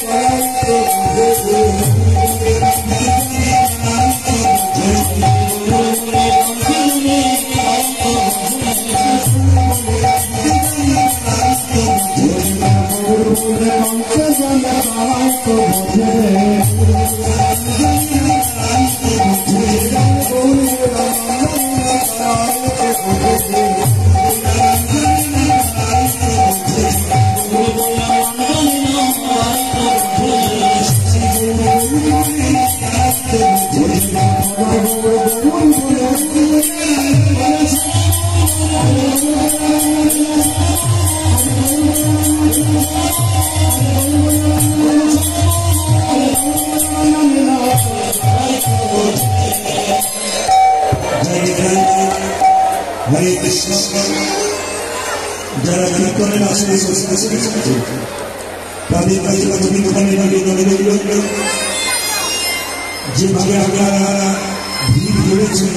Thank you. যারা কীর্তনের আসলে তাদের কাছে যেভাবে আপনারা ভিড় করেছেন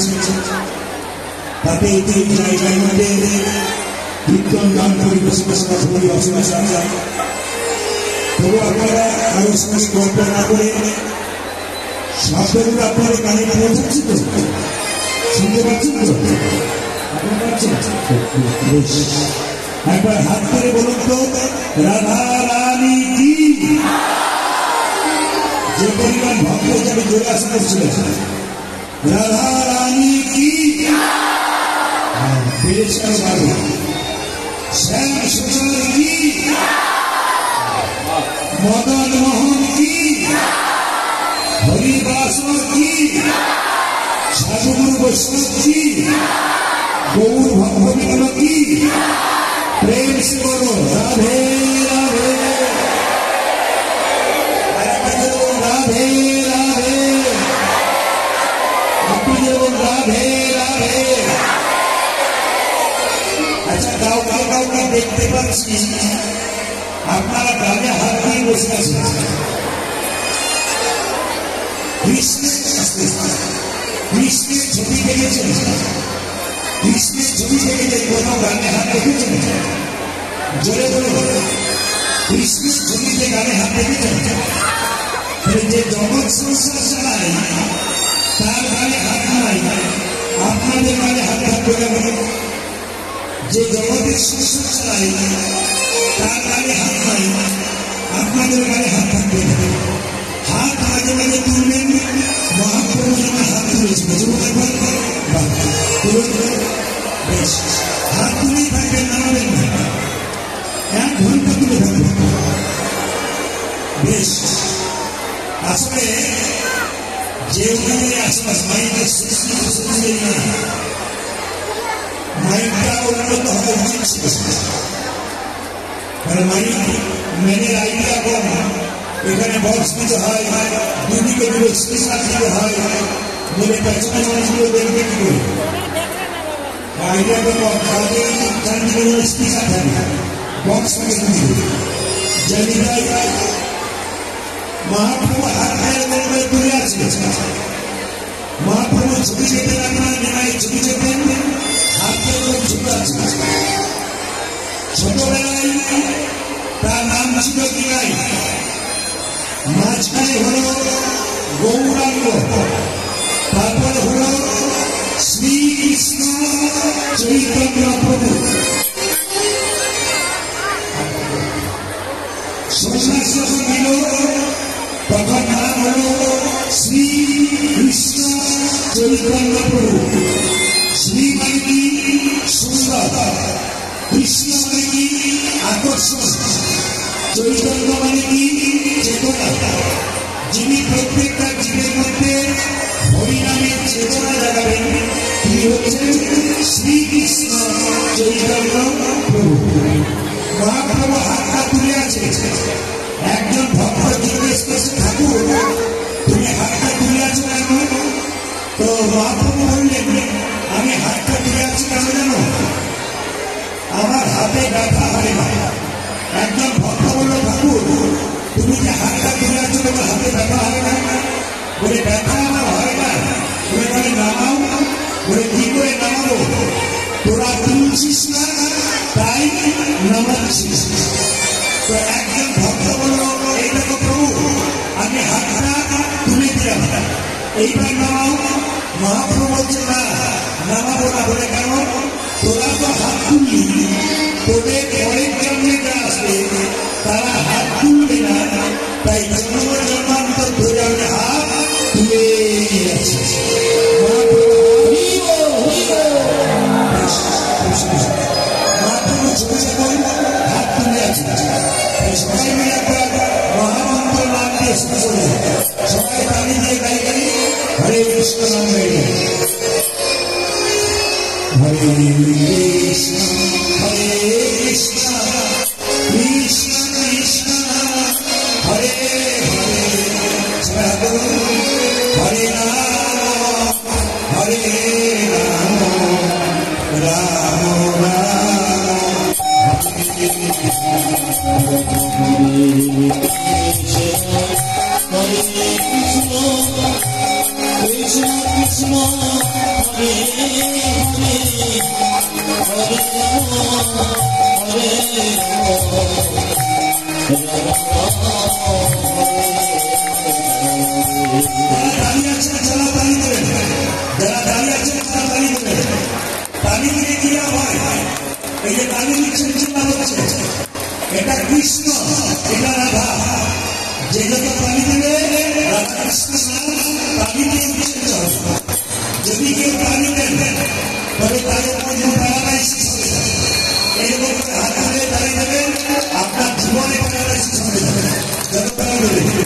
তাতে এই জায়গার মধ্যে কীর্তন গান পরিবেশন খুবই অসুবিধা যায়। তবু আপনারা আরো সময় গল্প না করে শব্দগুলো আপনাদের কানে পৌঁছাচ্ছি তো, শুনতে পাচ্ছেন তো? আপনি পাচ্ছেন? একবার হাত করে বলুন তো, রাধা রানী কি। যে পরিমাণ ভক্ত যাবে জোরে আসা করছিল, রাধা রানী কি। বেরেশার বাবু শ্যাম সুন্দর কি, মদন মোহন কি, হরিবাসর কি, সাধুগুরু বৈষ্ণব কি, গৌর ভক্তবৃন্দ কি। প্রেম সে বলো রাধে রাধে, রাধে রাধে, আপনি যেমন রাধে রাধে। আচ্ছা কাউকে দেখতে পাচ্ছি আপনারা গ্রামে হাত দিয়ে বসে আছেন। কৃষ্ণের ছবি দেখেছেন? কৃষ্ণের ছবি দেখে কোথাও গানে হাত দেখেছেন? জোরে বলে কৃষ্ণের ছবিতে গানে হাত দেখেছেন? যে জগৎ সংসার চালায় তার গানে হাত নাই, আপনাদের গানে হাত থাকবে কেন? যে জগতের সংসার চালায় তার গানে হাত নাই, আপনাদের গানে হাত থাকবে কেন? হাত মাঝে মাঝে তুলবেন, মহাপ্রভু আমার হাত তুলেছিল, বেশ হাত তুলেই থাকবেন, নামাবেন না, 1 ঘন্টা তুলে থাকবেন। বেশ আসলে যে ওখানে আশপাশ মাইকের শুনলেন না, মাইকটা উন্নত হবে উচিত ছিল, কারণ মাইক মেনের আইডিয়া কম, এখানে বক্স দিতে হয়, দুদিকে দুটো স্পিকার দিতে হয়, বলে পেছনে মানুষগুলো দেখবে কি করে? আইডিয়া তো কম, তাদের চারদিকে যেন স্পিকার থাকে, বক্স থেকে জানি মহাপ্রভু হাত করে তুলে আছে। মহাপ্রভু ছবি চেপেন, আপনার নেনায় ছবি চেপেন, হাত করে ছবি আছে। ছোটবেলায় তার নাম ছিল কিনাই, মাঝখানে হল গৌরাঙ্গ, তারপরে হল শ্রীকৃষ্ণ চৈতন্য প্রভু। সন্ন্যাস যখন দিল তখন নাম হল শ্রীকৃষ্ণ চৈতন্য প্রভু। শ্রী মানে কি? সুন্দর। কৃষ্ণ মানে কি? আকর্ষণ। চৈতন্য মানে কি? চেতনা। যিনি প্রত্যেকটা জীবের মধ্যে হরিনামের চেতনা জাগাবেন তিনি হচ্ছেন শ্রীকৃষ্ণ চৈতন্য প্রভু। মহাপ্রভু হাতটা তুলে আছে, একজন ভক্ত জিজ্ঞেস করছে, ঠাকুর তুমি হাতটা তুলে আছো কেন? তো মহাপ্রভু বললেন, আমি হাতটা তুলে আছি কেন জানো? আমার হাতে ব্যথা হয় না। একজন ভক্ত বলল, ঠাকুর তুমি যে হাতটা তুলে আছো তোমার হাতে ব্যথা হয় না? বলে ব্যথা আমার হয় না। বলে তাহলে নামাও। বলে কি করে নামাবো? তোরা তুলছিস না তাই নামাচ্ছিস। তো একজন ভক্ত বলল, এই দেখো প্রভু আমি হাতটা তুলে দিলাম, এইবার নামাও। মহাপ্রভু বলছে, না নামাবো না। বলে কেন? তোরা তো হাত তুললি, তোদের পরের জন্মে যা আসবে তারা হাত তুলবে না, তাই জন্ম জন্মান্তর ধরে আমি হাত তুলে যাচ্ছি। মহাপ্রভু ছোট যখন হাত তুলে আছে, সবাই মিলে একবার মহামন্ত্র নাম দিয়ে শুরু করে সবাই তালি দিয়ে গাই গাই হরে কৃষ্ণ নাম গাই গাই হরে কৃষ্ণ হরে কৃষ্ণ কৃষ্ণ কৃষ্ণ হরে হরে। সবাই হরে রাম হরে রাম রাম রাম এই যে তালি দিচ্ছেন চিন্তা হচ্ছে এটা কৃষ্ণ, এটা রাধা। যে যত তালি দেবে রাধা কৃষ্ণ তালি দিয়ে উঠতে হবে। যদি কেউ তালি দেন তবে তাদের মধ্যে প্যারালাইসিস হয়ে যাবে। এরকম হাত ধরে তালি দেবেন, আপনার জীবনে প্যারালাইসিস হয়ে যাবে। যত তালি দেবে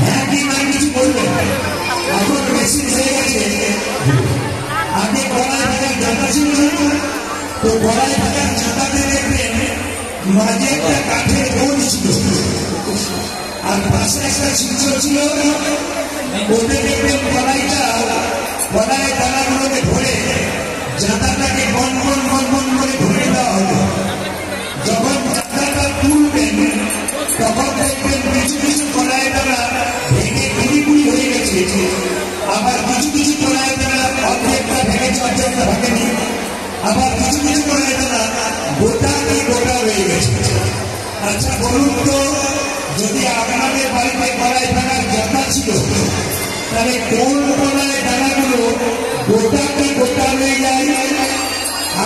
হ্যাঁ কি না কিছু বলবেন? মাঝে একটা কাঠের বোর্ড ছিল আর পাশে একটা ছিদ্র ছিল, ওতে দেখবেন কড়াই দানাগুলোকে ধরে জাতাটাকে বন করে ধরে দেওয়া হলো। যখন জাতাটা তুলবেন তখন দেখবেন কিছু কড়াই দানা ভেঙে গুড়ি হয়ে গেছে, আবার কিছু কড়াই দানা অর্ধেকটা ভেঙেছে অর্ধেকটা ভাঙেনি, আবার কিছু কড়াই দানা গোটা হয়ে গেছে। আচ্ছা বলুন তো, যদি আপনাদের বাড়িতে কড়াই দানার জাতা ছিল তাহলে কোন কড়াই দানাগুলো গোটা হয়ে যায়?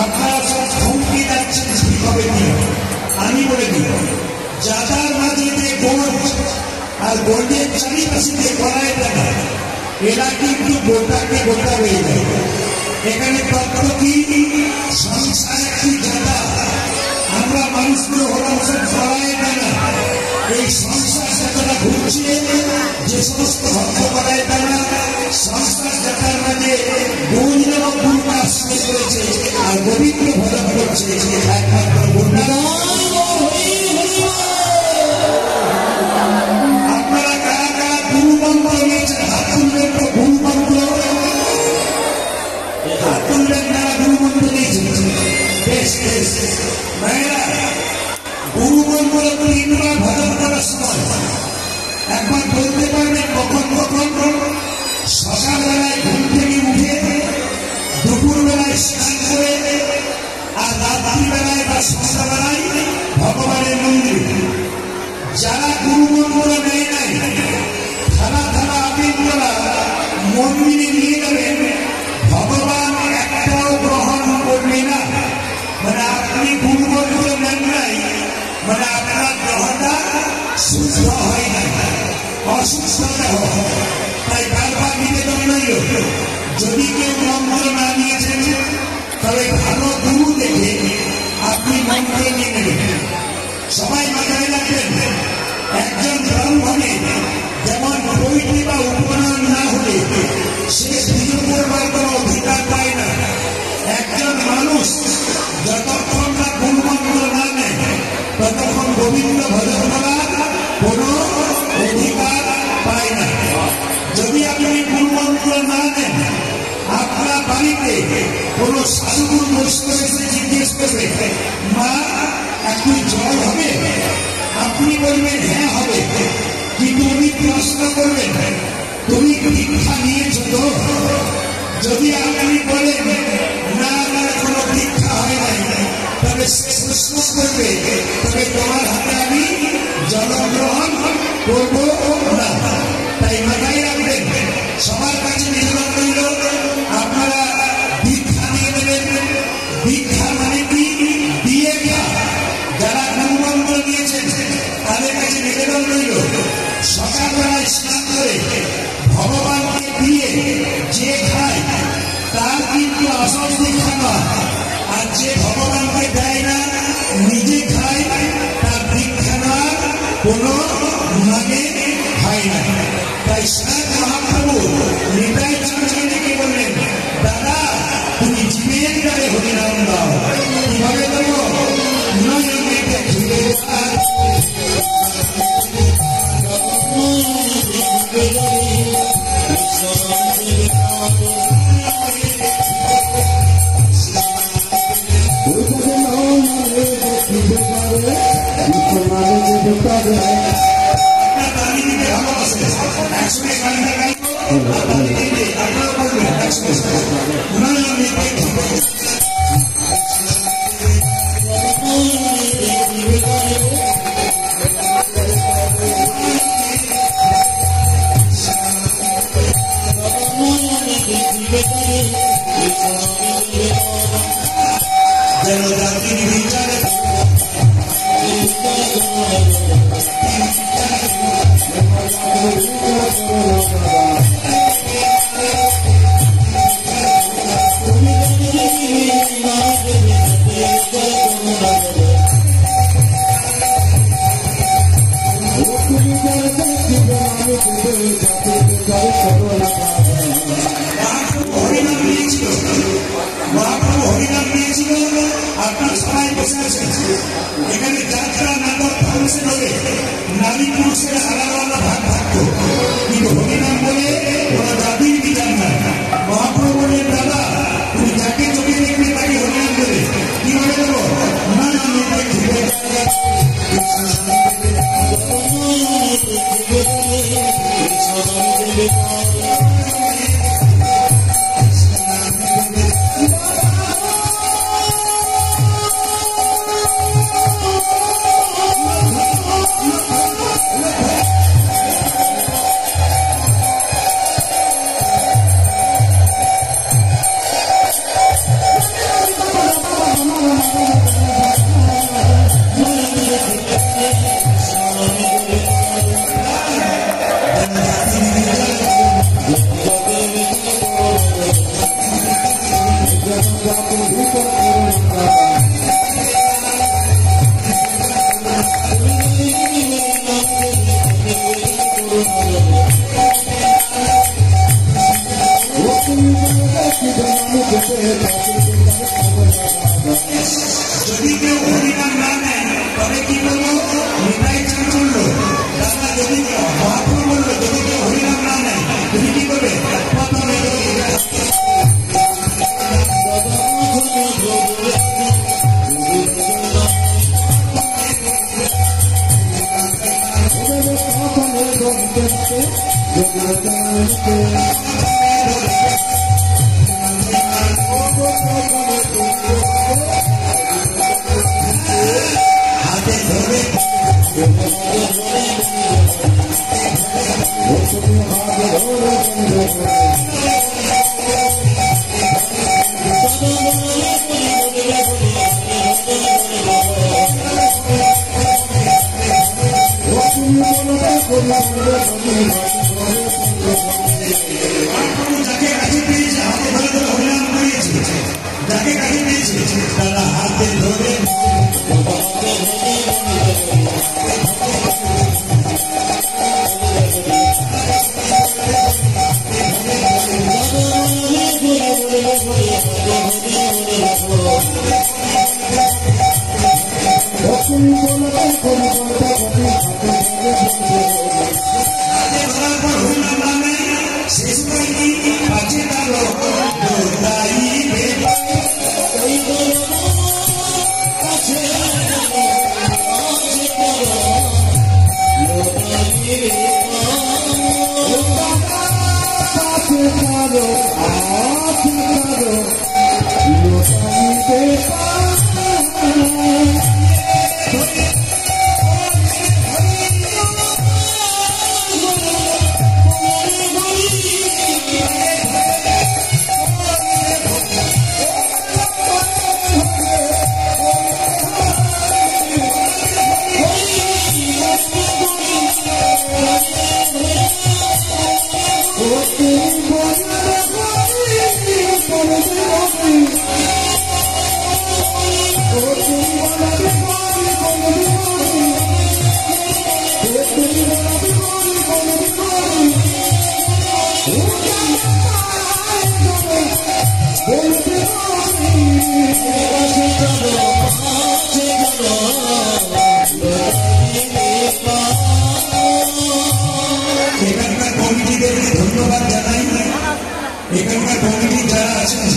আপনারা সব থমকে যাচ্ছেন, ঠিক হবে কি? আমি বলে দিই, জাতার মাঝে যে গোড় আর গোড়ের চারিপাশে যে কড়াই দানা, এরা কিন্তু গোটা হয়ে যায়। এখানে তত্ত্ব কি? সংসার একটি জাতা, আমরা মানুষগুলো হলাম সব কড়াই দানা। এই সংসার জাতাটা ঘুরছে, যে সমস্ত ভক্ত কড়াই দানা সংসার জাতার মাঝে গোবিন্দ আশ্রয় করেছে আর গোবিন্দ ভজন করছে, একমাত্র আপনারা কারা গুরু মন্ত্র নিয়েছেন? হাত তুলবেন তো, গুরু মন্ত্র হাত তুলবেন, যারা গুরু মন্ত্র নিয়েছেন। বেশ ভাইরা, গুরু মন্ত্র 3 বার ভজন করার সময় একবার বলতে পারবেন কখন? সকালবেলায় ঘুম থেকে উঠে, দুপুরবেলায় স্নান করে, আর রাত্রিবেলায় বা সন্ধ্যাবেলায় ভগবানের মন্দিরে। যারা গুরু মন্ত্র নেয় নাই, থালা আবিরতলা মন্দিরে নিয়ে যাবেন, ভগবান একটাও গ্রহণ করবে না। মানে আপনি গুরু মন্ত্র নেন নাই, মানে আপনার গ্রহটা শুদ্ধ হয় না, অসুস্থতা হয়। তাই বারবার নিবেদন রইল, যদি কেউ মন্ত্র না নিয়েছেন তবে ভালো গুরু দেখে আপনি মন্ত্র নিয়ে নেবেন। সবাই মাথায় রাখবেন, একজন ব্রাহ্মণে যেমন পৈতৃ বা উপনয়ন না হলে সে পুজো করবার কোনো অধিকার পায় না, একজন মানুষ যতক্ষণ না গুরু মন্ত্র না নেয় ততক্ষণ গোবিন্দ ভজন করার কোনো অধিকার পায় না। যদি আপনি গুরু মন্ত্র না নেন, আপনার বাড়িতে কোন সাধুগুরু বৈষ্ণব এসে জিজ্ঞেস করবে, মা একটু জল হবে? আপনি বলবেন হ্যাঁ হবে, কিন্তু উনি প্রশ্ন করবেন তুমি দীক্ষা নিয়েছ তো? যদি আপনি বলেন না কোনো দীক্ষা হয় নাই, তবে সে প্রশ্ন করবে তবে তোমার হাতে আমি জল গ্রহণ করব না। তাই মাথায় রাখবেন, সবার কাছে নিবেদন রইল, আপনারা দীক্ষা নিয়ে নেবেন। দীক্ষা মানে কি? দিয়ে খা। যারা গুরু মন্ত্র নিয়েছেন তাদের কাছে নিবেদন রইল, সকালবেলায় স্নান করে ভগবানকে দিয়ে যে খায় তার কিন্তু আসল দীক্ষা নয়, আর যে ভগবানকে দেয় না, নিজে খায়, তার দীক্ষা নয়, কোনো মানে হয় না। তাই স্নান মহাপ্রভু নিতাই চাঁদকে বললেন, দাদা তুমি জীবের দ্বারে হরিনাম দাও। কিভাবে দেবো? নয়নেতে ঝুলে মহাপ্রভু হরিনাম দিয়েছিল। আপনার সবাই বসে আছেন, এখানে বয়সে হলে নারী পুরুষের আলাদা আলাদা ভাগ থাকতো, কিন্তু হরিনাম বলে ওরা জাতির বিচার নাই। মহাপ্রভু বললেন, দাদা তুমি যাকে চোখে দেখবে তাকে হরিনাম দেবে, কি বলে দেবো না যদি কেউ হরিনাম না নেয় তবে কি করবো? নিতাই চান করলো দাদা, যদি মহাপ্রভু বললো যদি কেউ হরিনাম না নেয় তুমি কি করবে? প্রথমে যাকে কাছে পেয়েছে হাতে ধরে ধরে হরিনাম করিয়েছে, যাকে কাছে পেয়েছে তারা হাতে ধরে এখানকার কমিটিদেরকে ধন্যবাদ জানাই। এখানকার কমিটি যারা আছেন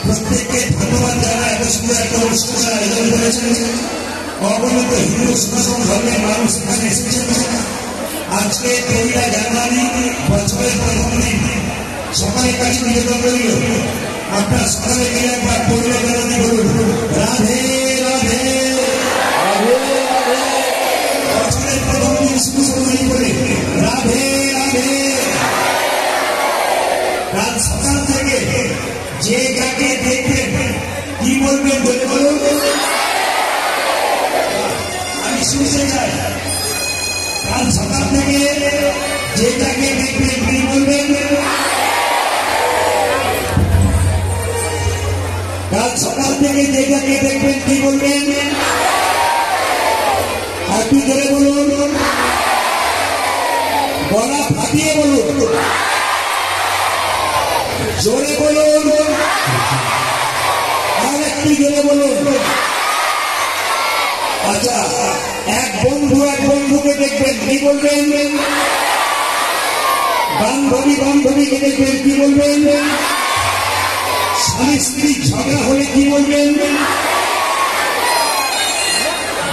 প্রত্যেককে ধন্যবাদ জানাই। এত সুন্দর একটা অনুষ্ঠান আয়োজন করেছেন। অবনত হিন্দু সনাতন ধর্মের মানুষ এখানে এসেছেন। আজকে 13 জানুয়ারি বছরের প্রথম দিন। সকালের কাছে নিবেদন রইল আপনার সকালে গিয়ে একবার পড়লে বেরোতে বলুন রাধে রাধে। বছরের প্রথম দিন শুরু করে রাধে রাধে। রাত সকাল থেকে যে যাকে দেখবেন কি বলবেন বলে বলুন, আমি শুনতে চাই। কাল সকাল থেকে যে যাকে দেখবেন কি বলবেন? কাল সকাল থেকে যে যাকে দেখবেন কি বলবেন? আপনি ধরে বলুন, গলা ফাটিয়ে বলুন, জোরে বলুন, আর একটু জোরে বলুন। আচ্ছা, 1 বন্ধুকে দেখবেন কি বলবেন, বান্ধবীকে দেখবেন কি বলবেন, স্বামী স্ত্রী ঝগড়া হলে কি বলবেন,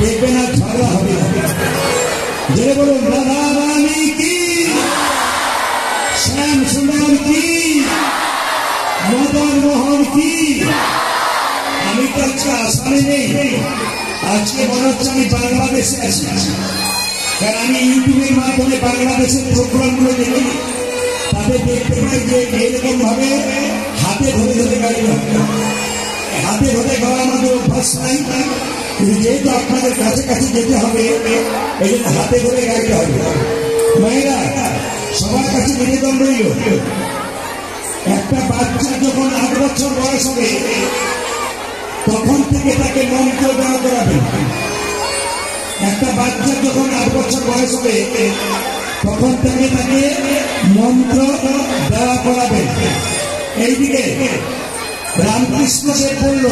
দেখবেন আর ঝগড়া হবে যে বলুন রাধা রানী কি, শ্যাম সুন্দর কি, মদন মোহন কি। আমি তো আজকে আসামে নেই, আজকে মনে হচ্ছে আমি বাংলাদেশে আছি, কারণ আমি ইউটিউবের মাধ্যমে বাংলাদেশের প্রোগ্রামগুলো দেখি, তাদের দেখতে পাই যে এরকম ভাবে হাতে ধরে গাড়ি হাতে ধরে গাওয়া আমাদের অভ্যাস নাই, কিন্তু যেহেতু আপনাদের কাছাকাছি যেতে হবে এই জন্য হাতে ধরে গাড়িতে হবে। মায়েরা সবার কাছে নিবেদন রইল, একটা বাচ্চা যখন 8 বছর বয়স হবে তখন থেকে তাকে মন্ত্র দেওয়া করাবেন। একটা বাচ্চা যখন 8 বছর বয়স হবে তখন থেকে তাকে মন্ত্র দেওয়া করাবেন। এইদিকে রামকৃষ্ণদেব বলল,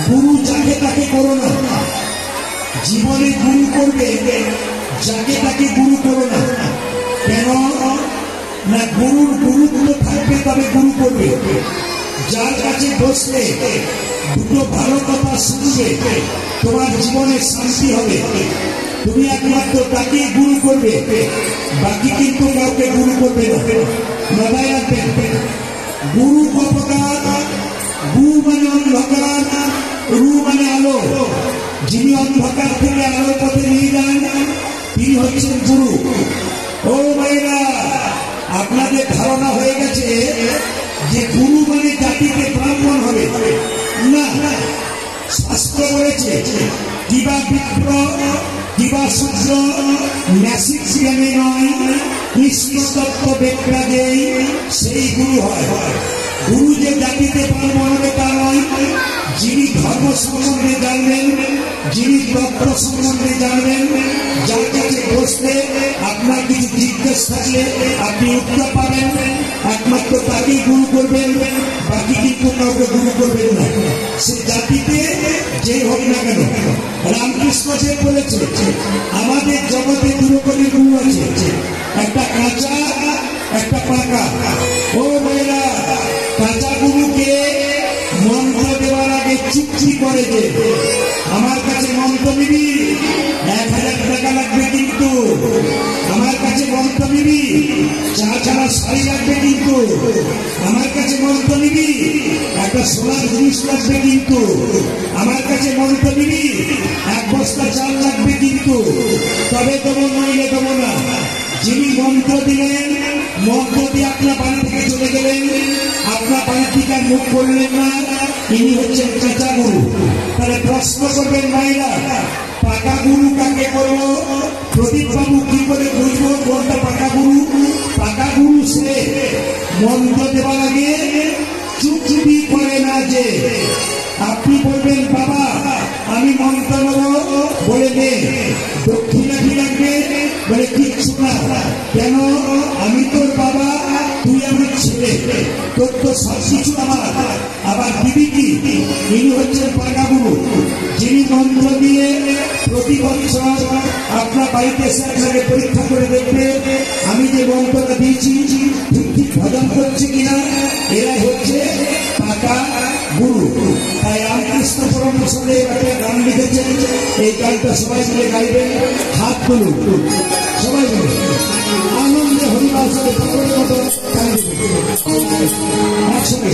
গুরু যাকে তাকে করো না, জীবনে গুরু করবে যাকে তাকে গুরু করো না। কেন না, গুরুর গুরুত্ব থাকবে তবে গুরু করবে। যার কাছে বসলে দুটো ভালো কথা শুনবে তোমার জীবনে শান্তি হবে, তুমি একমাত্র তাকে গুরু করবে, বাকি কিন্তু কাউকে গুরু করবে না। মাথায় রাখবেন, গুরু কপকার, গু মানে অন্ধকার, রু মানে আলো। যিনি অন্ধকার থেকে আলোর পথে নিয়ে যান তিনি হচ্ছেন গুরু। ও ভাইরা, আপনাদের ধারণা হয়ে গেছে যে গুরু মানে জাতিতে ব্রাহ্মণ হবে না। শাস্ত্র বলেছে কিবা বিপ্র কিবা শূদ্র ম্যাসিক জ্ঞানে নয়, কৃষ্ণ তত্ত্ব বেত্রাগেই সেই গুরু হয়। গুরু যে জাতিতে ব্রাহ্মণ হবে তা নয়, যিনি ধর্ম সম্বন্ধে জানবেন, যিনি তত্ত্ব সম্বন্ধে জানবেন, যার কাছে বসলে আপনার কিছু জিজ্ঞেস থাকলে আপনি উত্তর পাবেন, একমাত্র তাকেই গুরু করবেন, বাকি কিন্তু কাউকে গুরু করবেন না। সে জাতিতে যে হোক না কেন। রামকৃষ্ণ যে বলেছে আমাদের জগতে 2 রকমের গুরু আছে, একটা কাঁচা একটা পাকা। ও মেয়েরা, কাঁচা গুরুকে মন্ত্র দেওয়ার আগে চুক্তি করে যে আমার কাছে মন্ত্র নিবি 1000 টাকা লাগবে, কিন্তু আমার কাছে মন্ত্র নিবি চা ছাড়া শাড়ি লাগবে, কিন্তু আমার কাছে মন্ত্র নিবি একটা সোনার জিনিস লাগবে, কিন্তু আমার কাছে মন্ত্র নিবি 1 বস্তা চাল লাগবে, কিন্তু তবে দেবো নইলে দেবো না। যিনি মন্ত্র দিলেন, মন্ত্র দিয়ে আপনার বাড়ি থেকে চলে গেলেন, আপনার বাড়ি থেকে মুখ করলেন না, ইনি হচ্ছেন কাঁচা গুরু। তাহলে প্রশ্ন করবেন মায়েরা, পাকা গুরু কাকে করবো? প্রদীপ বাবু কি করে বুঝবো কোনটা পাকা গুরু? পাকা গুরু সে মন্ত্র দেওয়ার আগে চুপচুপি করে না। যে আপনি বলবেন বাবা আমি মন্ত্র নেব, বলে দে দক্ষিণা কি লাগবে, বলে কিচ্ছু না। কেন? আমি তোর বাবা, তুই আমার ছেলে, তোর তো সব কিছু আমার, আবার দিবি কি? ইনি হচ্ছেন পাকা গুরু, যিনি মন্ত্র দিয়ে প্রতি বছর আপনার বাড়িতে এসে আপনাকে পরীক্ষা করে দেখবে আমি যে মন্ত্রটা দিয়েছি ঠিক ভজন করছে কিনা। এরাই হচ্ছে পাকা গুরু। তাই রামকৃষ্ণ পরমহংসদেব একটা গান লিখেছেন, এই গানটা সবাই মিলে গাইবেন। হাত তুলুন সবাই মিলে, আনন্দে হরিবাসরে পাগলের মতো একসঙ্গে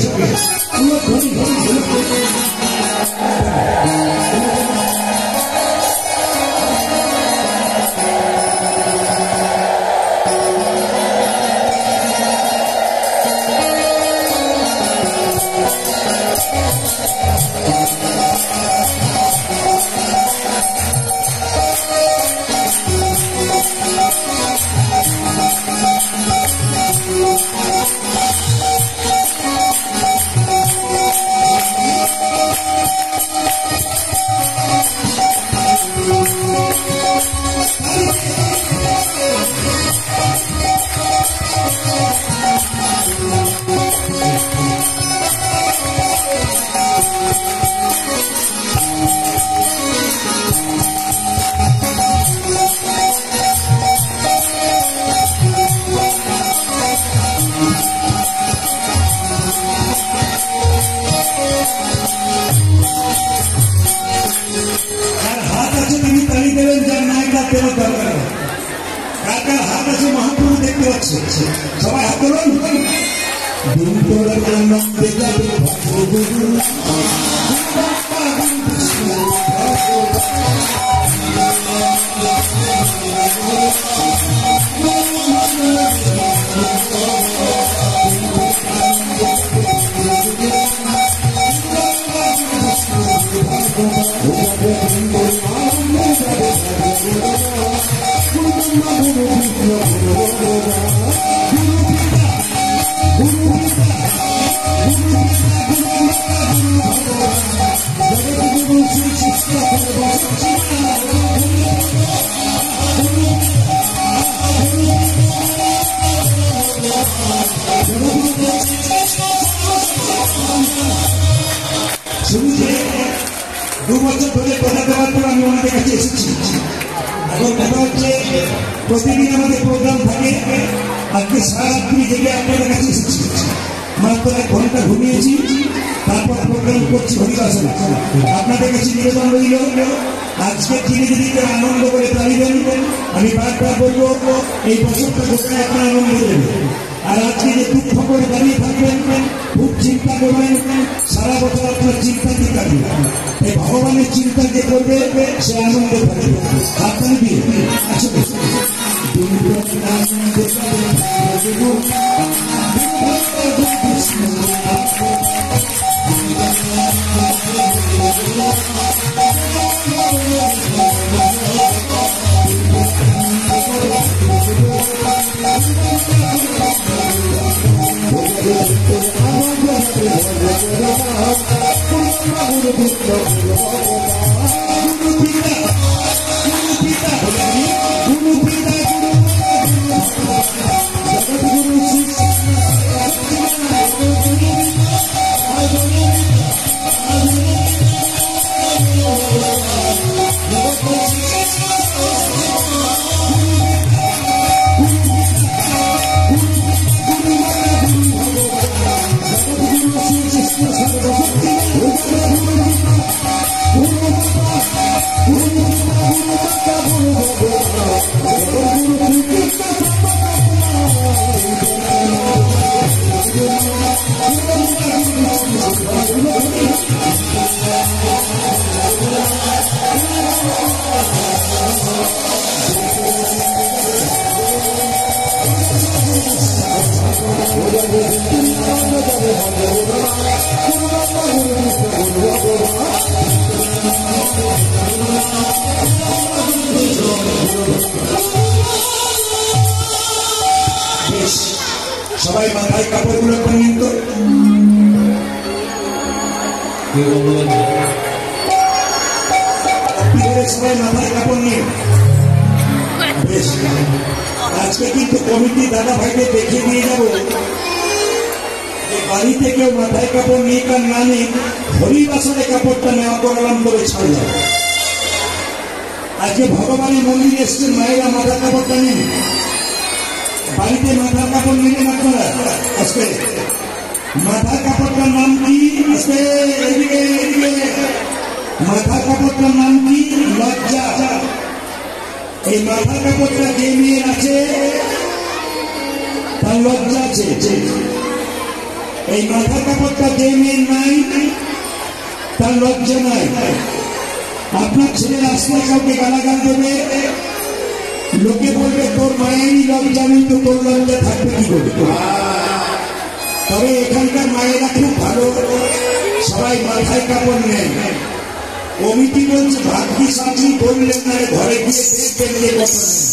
যাচ্ছে, সবাই হাত ধরুন। দিন তোর আনন্দে যাবে গুরু শুরুতে 2 বছর ধরে কথা দেওয়ার পর আমি ওনাদের কাছে এসেছি। এখন কথা হচ্ছে প্রতিদিন আমাদের প্রোগ্রাম থাকে, আজকে সারারাত্রি জেগে আপনাদের কাছে এসেছি, মাত্র 1 ঘন্টা ঘুমিয়েছি, তারপর প্রোগ্রাম করছি হরিদাসন। আপনাদের কাছে নিবেদন রইল আজকে দিনে যদি আনন্দ করে পারিবেন, আমি বারবার বলবো এই বছরটা গোটায় আপনার আনন্দ দেবেন। আর আজকে যে দুঃখ করে দাঁড়িয়ে থাকবেন, খুব চিন্তা করবেন, সারা বছর আপনার চিন্তা দিয়ে কাটবে। এই ভগবানের চিন্তা যে করবে সে আনন্দ পাবে। আপনার দিয়ে আসলে সবাই মাথায় কাপড়গুলো নিন তো। সবাই মাথায় কাপড় নিয়ে বেশ। আজকে কিন্তু কমিটি দাদা ভাইকে দেখিয়ে নিয়ে যাবো বাড়িতে কেউ মাথায় কাপড় নিয়ে কার না নিয়ে হরিবাসরে কাপড়টা নেওয়া করালাম করে ছাড়ল। আজকে ভগবানের মন্দিরে এসছেন মায়েরা মাথার কাপড়টা নিন, বাড়িতে মাথার কাপড় নিলেন আপনারা। আজকে মাথার কাপড়টার নাম কি? আজকে মাথার কাপড়টার নাম কি? লজ্জা। এই মাথার কাপড়টা যে মেয়ের আছে তার লজ্জা আছে। এই মাথার কাপড়টা যে মেয়ের নাই তার লজ্জা নাই। আপনার ছেলে রাস্তায় কাউকে গালাগাল দেবে, লোকে বলবে তোর মায়েরই লজ্জা নেই তো তোর লজ্জা থাকবে কি করবে। তবে এখানকার মায়েরা খুব ভালো, সবাই মাথায় কাপড় নেন। কমিটি বলছে ভাগ্যিস আপনি বললেন না, ঘরে গিয়ে দেখবেন যে কাপড় নেই।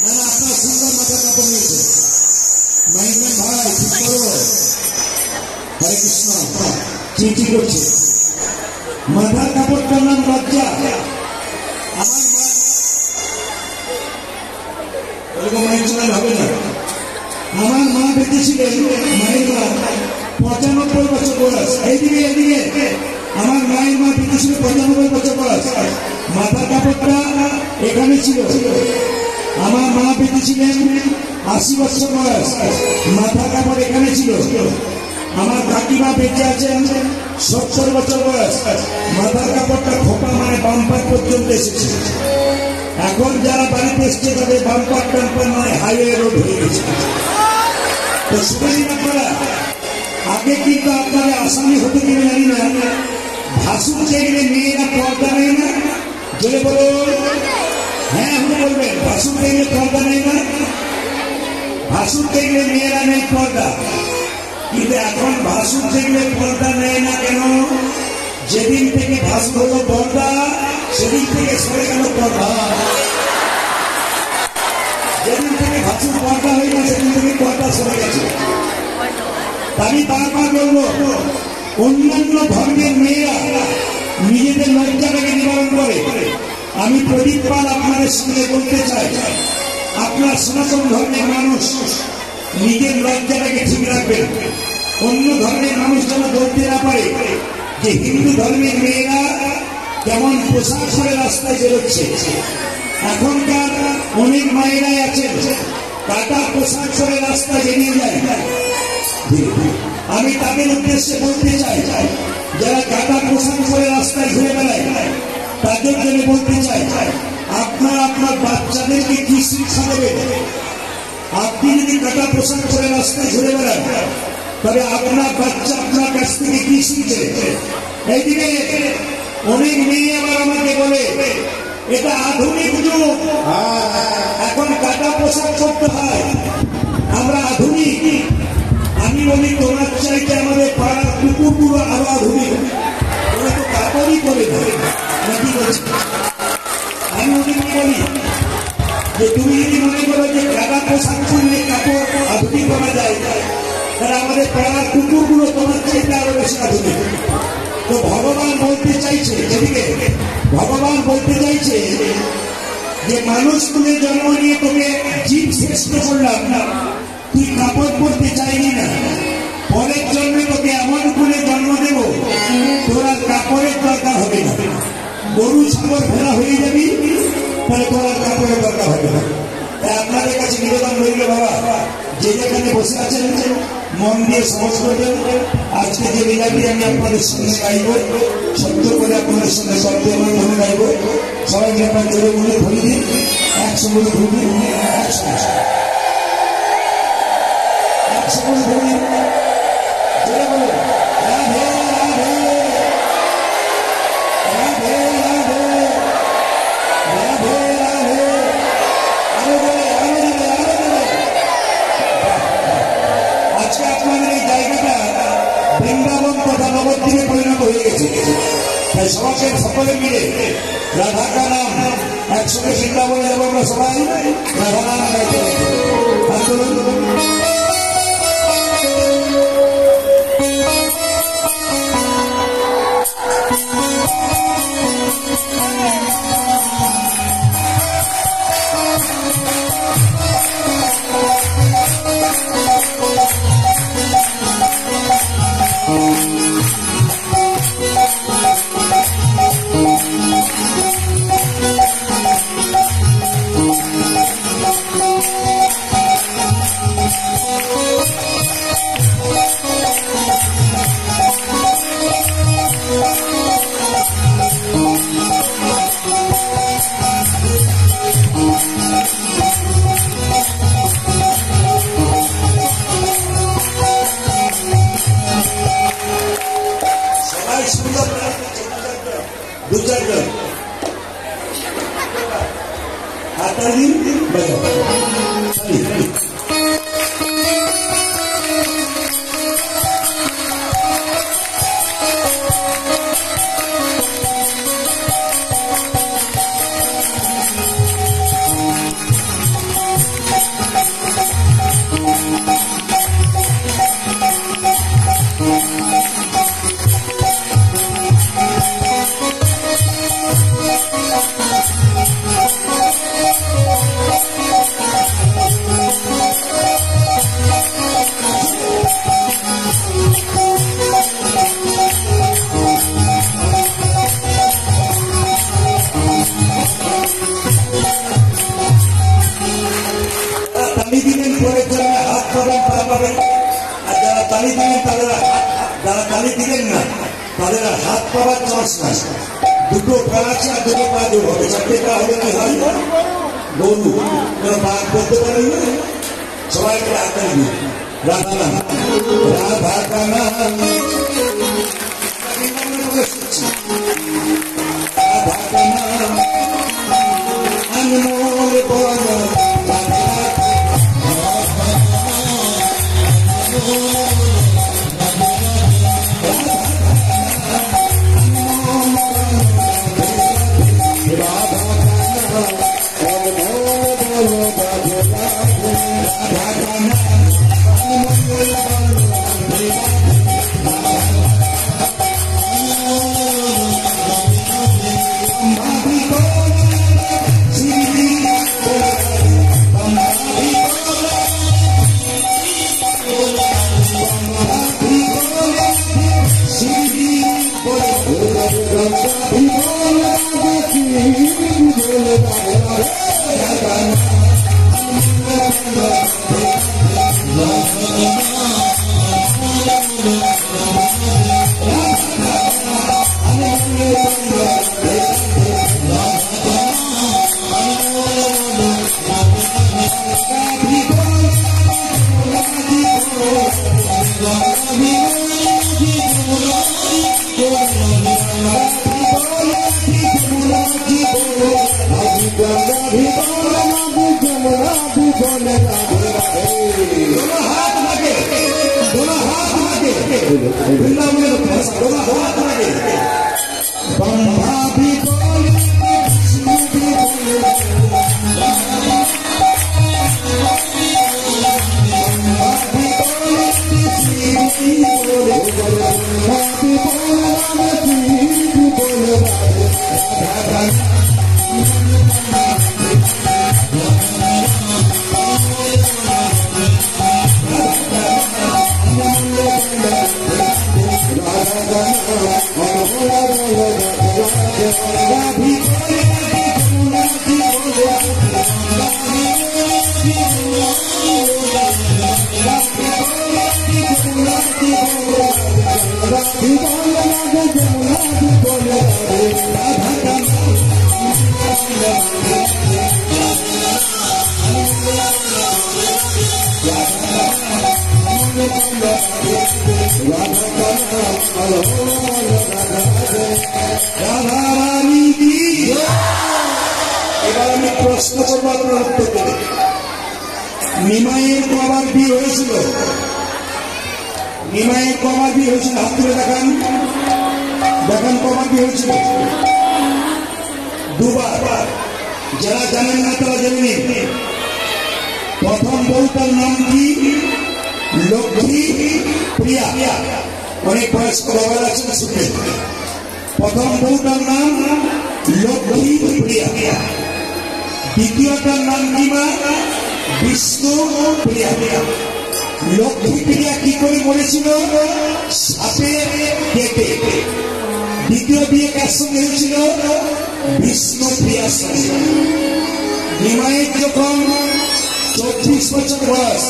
না না, আপনার সুন্দর মাথার কাপড় নিয়েছে। মাইন্দান ভাই ঠিক করো। হরে কৃষ্ণ চিঠি করছে। মাথার কাপড়টার নাম লজ্জা। আমার মা হবে না, আমার মা বেঁচেছিলেন, মায়ের মা 95 বছর বয়স। এইদিকে এদিকে আমার মায়ের মা বেঁচেছিল 95 বছর বয়স। মাথার কাপড়টা এখানে ছিল। আমার মা বেঁচেছিলেন 80 বছর বয়স, মাথার কাপড় এখানে ছিল। আমার কাকিমা বেঁচে আছেন 70 বছর বয়স, মাথার কাপড়টা খোপা মানে বাম্পার পর্যন্ত এসেছে। এখন যারা বাড়িতে এসছে তাদের বাম্পার টাম্পার নয়, হাইওয়ে রোড হয়ে গেছে। তো শুনেছেন আপনারা, আগে কিন্তু আপনারা আসামি হতে গেলে জানি না, ভাসুর চাইলে মেয়েরা পর্দা নেয় না, জোরে বলুন, হ্যাঁ হুঁ বলবেন, ভাসুর চাইলে পর্দা নেয় না, ভাসুর চাইলে মেয়েরা নেই পর্দা। কিন্তু এখন ভাসুর চাইলে পর্দা নেয় না কেন? যেদিন থেকে ভাসুর হলো পর্দা, সেদিন থেকে সরে গেল পর্দা। যেদিন থেকে ভাসুর পর্দা হয়ে গেল, সেদিন থেকে পর্দা সরে গেছে। আমি বারবার বলবো, অন্যান্য ধর্মের মেয়েরা নিজেদের লজ্জাটাকে নিবারণ করে। আমি প্রদীপ পাল আপনাদের সঙ্গে বলতে চাই, আপনার সনাতন ধর্মের মানুষ নিজের লজ্জাটাকে ঠিক রাখবেন। অন্য ধর্মের মানুষ যেন বলতে না পারে যে হিন্দু ধর্মের মেয়েরা কেমন পোশাক পরে রাস্তায় বেরোচ্ছে। এখনকার অনেক মায়েরাই আছেন কাটা পোশাক পরে রাস্তায় বেরিয়ে যায়। আমি তাদের উদ্দেশ্যে বলতে চাই, যারা কাটা পোশাক পরে রাস্তায় ঘুরে বেড়ায় তাদের জন্য বলতে চাই, আপনার আপনার বাচ্চাদেরকে কি শিক্ষা দেবেন? আপনি যদি কাটা পোশাক পরে রাস্তায় ঘুরে বেড়ান, তবে আপনার বাচ্চা আপনার কাছ থেকে কি শিখছে? এইদিকে অনেক মেয়ে আবার আমাকে বলে এটা আধুনিক যুগ, এখন কাটা পোশাক করতে হয়, আমরা আধুনিক। আমি বলি তোমার চাইতে আমাদের পাড়ার কুকুরগুলো আরো আধুনিক, ওরা তো কাপড়ই করে নাকি বলছে। আমি ওদেরকে বলি যে তুমি যদি মনে করো যে কাটা পোশাক করলে কাপড় আধুনিক করা যায়, তাহলে আমাদের পাড়ার কুকুরগুলো তোমার চাইতে আরো বেশি আধুনিক। তো ভগবান বলতে চাইছে, যেদিকে ভগবান বলতে চাইছে যে মানুষ তুলে জন্ম নিয়ে তোকে জীব শ্রেষ্ঠ করলাম না, তুই কাপড় পরতে চাইনি না, পরের জন্মে তোকে এমন করে জন্ম দেব তোরা কাপড়ের দরকার হবে না। গরু ছাগল ভেড়া হয়ে যাবি, তাহলে তোরা কাপড়ের দরকার হবে না। আপনাদের কাছে নিবেদন রইল, বাবা যে যেখানে বসে আছেন মন দিয়ে সহজ করবেন। আজকে যে লীলাটি আমি আপনাদের সঙ্গে গাইব, সত্য করে আপনাদের সঙ্গে শব্দ মনে গাইব। সবাই আপনার জোরে মনে ধরে দিন, একসঙ্গে ধরি, একসঙ্গে ধরি, জোরে বলুন, রাধে রাধে রাধে রাধে রাধে রাধে, আরো বলে, আরো বলে, আরো বলে। আজকে আপনাদের এই জায়গাটা বৃন্দাবন তথা নবদ্বীপে পরিণত হয়ে গেছে। তাই সবাইকে সকলে মিলে রাধা কা নাম একসঙ্গে বৃন্দাবনে যাবো আমরা সবাই, রাধা নাম গাইতে আন্দোলন। দু চারজন হাতালি বাজাও। তালি দিলেন না, তাদের হাত পাওয়ার চান্স নাই। দুটো পা আছে আর দুটো পা দেবো হবে, চারটে পা হলে কি হয়? গরু। পা করতে পারি না, সবাইকে আঁকা দিই। রাধা নাম, রাধা কানা, রাধা কানা, अनमोल बन প্রশ্ন করবো, আপনার উত্তর দেবে। নিমাইয়ের কবার বিয়ে হয়েছিল? নিমাইয়ের কবার বিয়ে হয়েছিল? হাত তুলে দেখান, দেখান কবার বিয়ে হয়েছিল? দুবার। যারা জানেন না তারা জেনে নিন। প্রথম বউটার নাম কি? লক্ষ্মী প্রিয়া। অনেক বয়স্ক বাবার আছেন, শুনবেন। প্রথম বউটার নাম লক্ষ্মী প্রিয়া। দ্বিতীয়টার নাম কি মা? বিষ্ণু প্রিয়া। লক্ষ্মী প্রিয়া কি করে মরেছিল? সাপে কেটে। দ্বিতীয় বিয়ে কার সঙ্গে হয়েছিল? বিষ্ণু প্রিয়ার সঙ্গে। নিমাইয়ের যখন 24 বছর বয়স,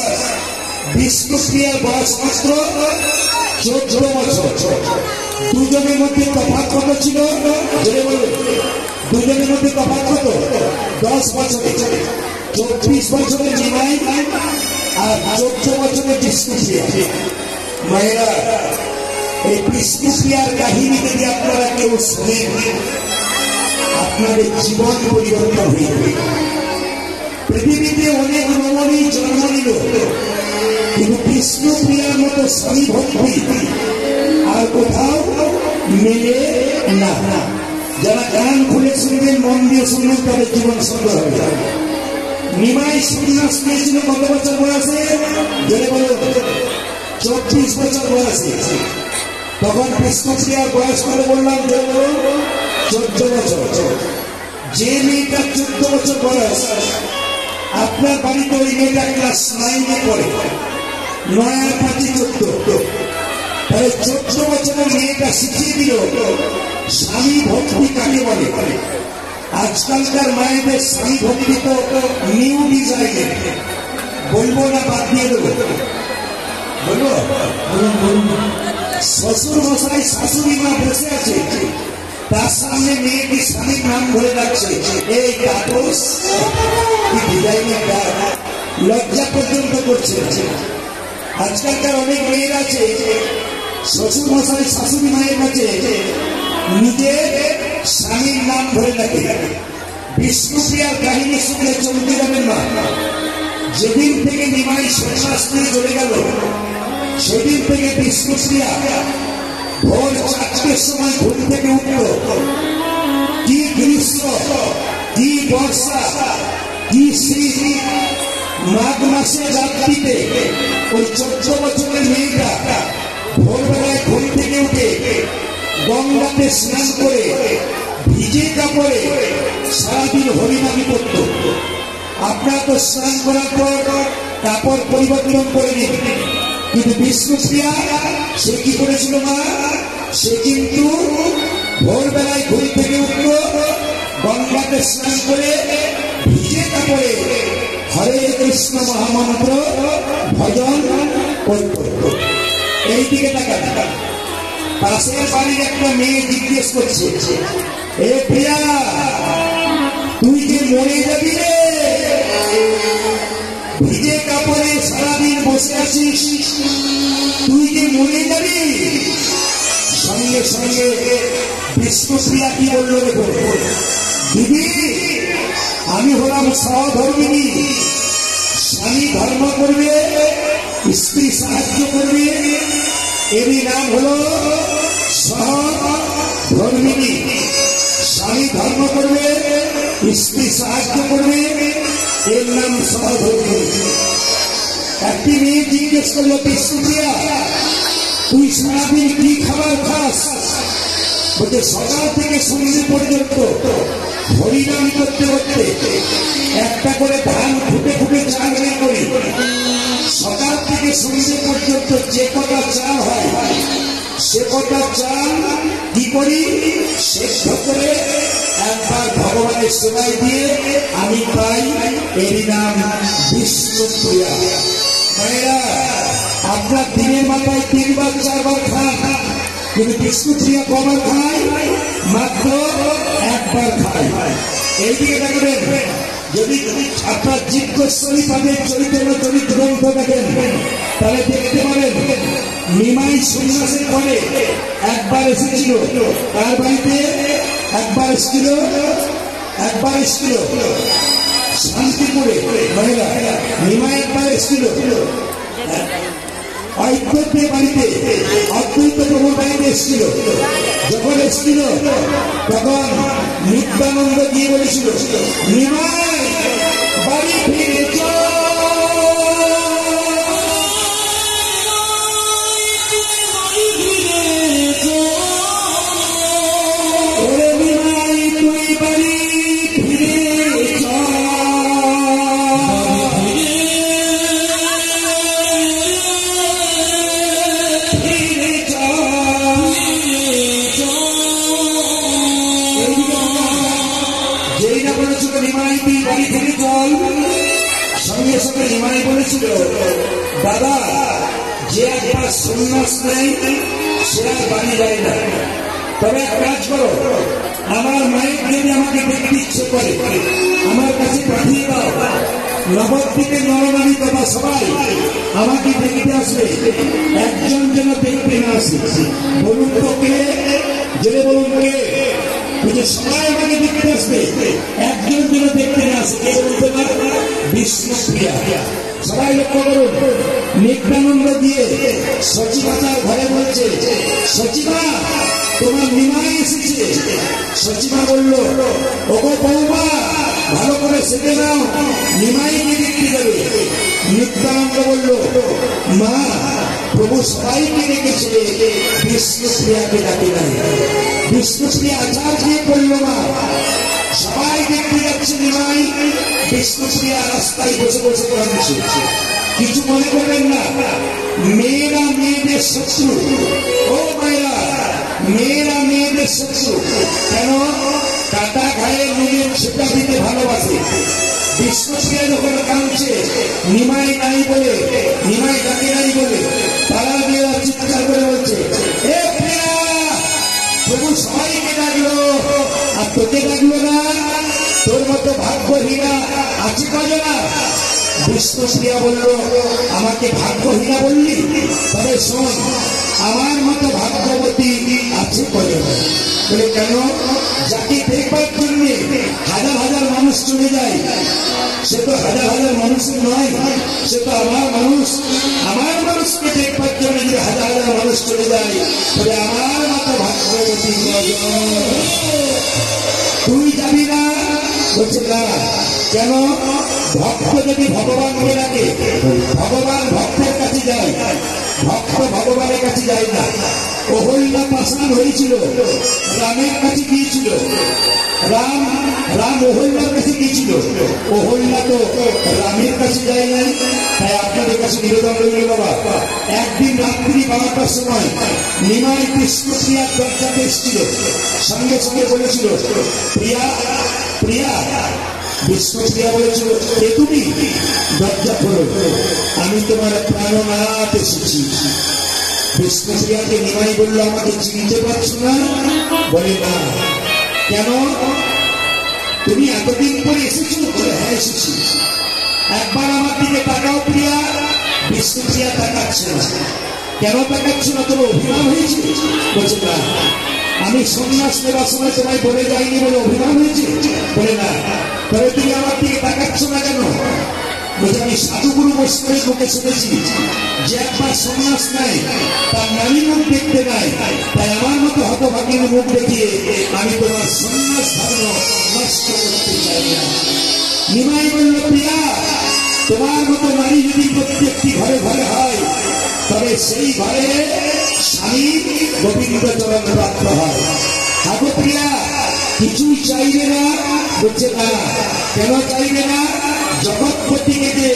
বিষ্ণু প্রিয়ার বয়স মাত্র 14 বছর। দুজনের মধ্যে তফাৎ কত ছিল? দুজনের মধ্যে তফাৎ কত? 10 বছর। 24 বছরের নিমাই আর 14 বছরের বিষ্ণুপ্রিয়া। মায়েরা, এই বিষ্ণুপ্রিয়ার কাহিনী যদি আপনারা কেউ শোনেন, আপনাদের জীবন পরিবর্তন হয়ে যাবে। পৃথিবীতে অনেক রমণী জন্ম নিল, কিন্তু বিষ্ণুপ্রিয়ার মতো স্বামী ভক্তি আর কোথাও মেলে না। যারা গান খুলে শুনবেন, মন দিয়ে শুনবেন, তাদের জীবন সুন্দর হবে। নিমাই সন্ন্যাস নিয়েছিল কত বছর বয়সে? জেনে বলো। 24 বছর বয়সে। তখন বিষ্ণুপ্রিয়ার বয়স করে বললাম, 14 বছর। যে মেয়েটা 14 বছর বয়স, আপনার বাড়িতে ওই মেয়েটা ক্লাস 9-এ পড়ে, 9 আর 5 14। তাহলে 14 বছরের মেয়েটা শিখিয়ে দিল স্বামী ভক্তি কাকে বলে। আজকালকার মায়েদের স্বামী ভক্তি তো নিউ ডিজাইনের। বলবো না বাদ দিয়ে দেবো? বলবো। শ্বশুর মশাই শাশুড়ি মা বসে আছে, তার সামনে মেয়েটি স্বামীর নাম ধরে রাখছে, এই তাপস কি ডিজাইনের গান, লজ্জা পর্যন্ত করছে। আজকালকার অনেক মেয়ের আছে শ্বশুর মশাই শাশুড়ি মায়ের কাছে নিজের স্বামীর নাম ধরে রাখে। বিষ্ণুপ্রিয়ার কাহিনী শুনলে চলতে যাবেন না। যেদিন থেকে নিমাই সন্ন্যাস নিয়ে চলে গেল সেদিন থেকে বিষ্ণুপ্রিয়া ভোর 4টার সময় ঘুম থেকে উঠল। কি গ্রীষ্ম, কি বর্ষা, কি শীত, মাঘ মাসের রাত্রিতে ওই 14 বছরের মেয়েটা ভোরবেলায় ঘুম থেকে উঠে গঙ্গাতে স্নান করে ভিজে কাপড়ে সারাদিন হরিনামি করত। আপনারা তো স্নান করার পর কাপড় পরিবর্তন করে নিন, কিন্তু বিষ্ণুপ্রিয়া সে কি করেছিল মা? সে কিন্তু ভোরবেলায় ঘুম থেকে উঠল, গঙ্গাতে স্নান করে ভিজে কাপড়ে হরে কৃষ্ণ মহামন্ত্র ভজন করত। এইদিকে টাকা পাশের বাড়ির একটা মেয়ে জিজ্ঞেস করছে, এ প্রিয়া তুই যে মরে যাবি রে, ভিজে কাপড়ে সারাদিন বসে আছিস, তুই যে মরে যাবি। সঙ্গে সঙ্গে বিষ্ণুপ্রিয়া কি বললো দেখো, দিদি আমি হলাম সহধর্মিনী, স্বামী ধর্ম করবে, স্ত্রী সাহায্য করবে, এরই নাম হলো সহধর্মিনী। স্বামী ধর্ম করবে, স্ত্রী সাহায্য করবে, এর নাম সহধর্মিনী। একটি মেয়ে জিজ্ঞেস করলো, বিষ্ণুপ্রিয়া তুই সারাদিন কি খাবার খাস? বলছে সকাল থেকে সন্ধ্যে পর্যন্ত হরিনাম করতে করতে একটা করে ধান ফুটে ফুটে চাল বের করি। সকাল থেকে সন্ধ্যে পর্যন্ত যে কটা চাল হয় সে কটা চাল কি করি, সেদ্ধ করে একবার ভগবানের সেবায় দিয়ে আমি পাই, এর নাম বিষ্ণুপ্রিয়া। ভাইরা আপনার দিনের মাথায় 3 বার 4 বার খান, কিন্তু বিষ্ণুপ্রিয়া কবার খায়? মাত্র 1 বার খায়। এইদিকে দেখবেন, যদি আপনার জিজ্ঞাসী পাবেন চরিত্র গ্রন্থ দেখেন তাহলে দেখতে পারেন নিমাই সন্ন্যাসের পরে একবার এসেছিল তার বাড়িতে, একবার এসেছিল শান্তিপুরে মহিলা। নিমাই একবার এসেছিল অদ্বৈতের বাড়িতে, অদ্বৈত প্রভুর বাড়িতে এসেছিল। যখন এসেছিল তখন নিত্যানন্দ গিয়ে বলেছিল, নিমাই বাড়ি ফিরে চল। সঙ্গে সঙ্গে নিমাই বলেছিল, দাদা যে একবার সন্ন্যাস নেই সে আর বাড়ি যায় না, তবে এক কাজ করো, আমার মায়ের যদি আমাকে দেখতে ইচ্ছে করে আমার কাছে পাঠিয়ে দাও, নবদ্বীপের নরনারী তথা সবাই আমাকে দেখতে আসবে, একজন যেন দেখতে না আসে। বলুন তো কে? জেনে বলুন কে? সবাই আমাকে দেখতে আসবে, একজন যেন দেখতে না আসে। কে বলতে পারে? বিষ্ণুপ্রিয়া। সবাই লক্ষ্য করুন, নিত্যানন্দ দিয়ে সচিবাচার ঘরে বলছে, সচিবা তোমার নিমাই এসেছে। সচিবা বলল, ওগো বৌমা ভালো করে সেটে নাও, নিমাইকে দেখতে যাবে। নিত্যানন্দ বলল, মা প্রভু সবাইকে রেখেছে, বিষ্ণুপ্রিয়াকে ডাকে নাই। বিষ্ণুপ্রিয়া আচার দিয়ে বলল, মা সবাই দেখতে যাচ্ছে নিমাই, বিষ্ণুপ্রিয়া রাস্তায় বসে বসে কাঁদছে। কিছু মনে করবেন না, মেয়েরা মেয়েদের শত্রু। ও মায়েরা, মেয়েরা মেয়েদের শত্রু কেন? কাটা খায়ে নুনের ছেটা দিতে ভালোবাসে। বিষ্ণুপ্রিয়া যখন কাঁদছে নিমাই নাই বলে, নিমাই ডাকে নাই বলে, পাড়ার মেয়েরা চিৎকার করে বলছে, এ প্রিয়া প্রভু সবাইকে ডাকলো, তোকে ডাকলো না? তোর মতো ভাগ্যহীনা আছে কজনা? বিষ্ণুপ্রিয়া বলল, আমাকে ভাগ্যহীনা বললি? তবে শোন, আমার মতো ভাগ্যবতী আছে কজনা? বলে কেন? যাকে দেখবার জন্য হাজার হাজার মানুষ চলে যায়, সে তো হাজার হাজার মানুষের নয়, সে তো আমার মানুষ। আমার মানুষকে দেখবার জন্য যে হাজার হাজার মানুষ চলে যায়, তবে আমার মতো ভাগ্যবতী তুই যাবি না? বলছে না। কেন? ভক্ত যদি ভগবানকে ডাকে, ভগবান ভক্তের কাছে যায়, ভক্ত ভগবানের কাছে যায় না। অহল্যা পাষাণ হয়েছিল, রামের কাছে গিয়েছিল, রাম অহল্যার কাছে গিয়েছিল, অহল্যা তো রামের কাছে যায় নাই। তাই আপনাদের কাছে নিবেদন রইল বাবা, একদিন রাত্রি 12টার সময় নিমাই বিষ্ণুপ্রিয়ার দরজাতে এসেছিল, সঙ্গে সঙ্গে বলেছিল, প্রিয়া প্রিয়া। বিষ্ণুপ্রিয়া বলেছিল, কে তুমি? দরজা খোলো, আমি তোমার প্রাণনাথ এসেছি। বিষ্ণুপ্রিয়াকে নিমাই বলল, আমাকে চিনতে পারছো না? বলে না। কেন? তুমি এতদিন পরে এসেছো? বলে হ্যাঁ এসেছি। একবার আমার দিকে তাকাও প্রিয়া। বিষ্ণুপ্রিয়া তাকাচ্ছে না। কেন তাকাচ্ছ না? তোমার অভিমান হয়েছে? বলছে না। আমি সন্ন্যাস নেবার সময় তোমায় বলে যাইনি বলে অভিমান হয়েছে? বলে না। তবে তুমি আমার দিকে তাকাচ্ছ না কেন? বলছে আমি সাধুগুরু বৈষ্ণবের মুখে শুনেছি যে একবার সন্ন্যাস নেয় তার নারী মুখ দেখতে নাই, তাই আমার মতো হতভাগীর মুখ দেখিয়ে আমি তোমার সন্ন্যাস ধর্ম নষ্ট করতে চাই না। নিমাই বলল, প্রিয়া, তোমার মতো নারী যদি প্রত্যেকটি ঘরে ঘরে হয়, তবে সেই ঘরে স্বামী গোবিন্দ চরণ প্রাপ্ত হয়। হাগো প্রিয়া, কিছুই চাইবে না? বলছে না। কেন চাইবে না? জগৎপতিকে যে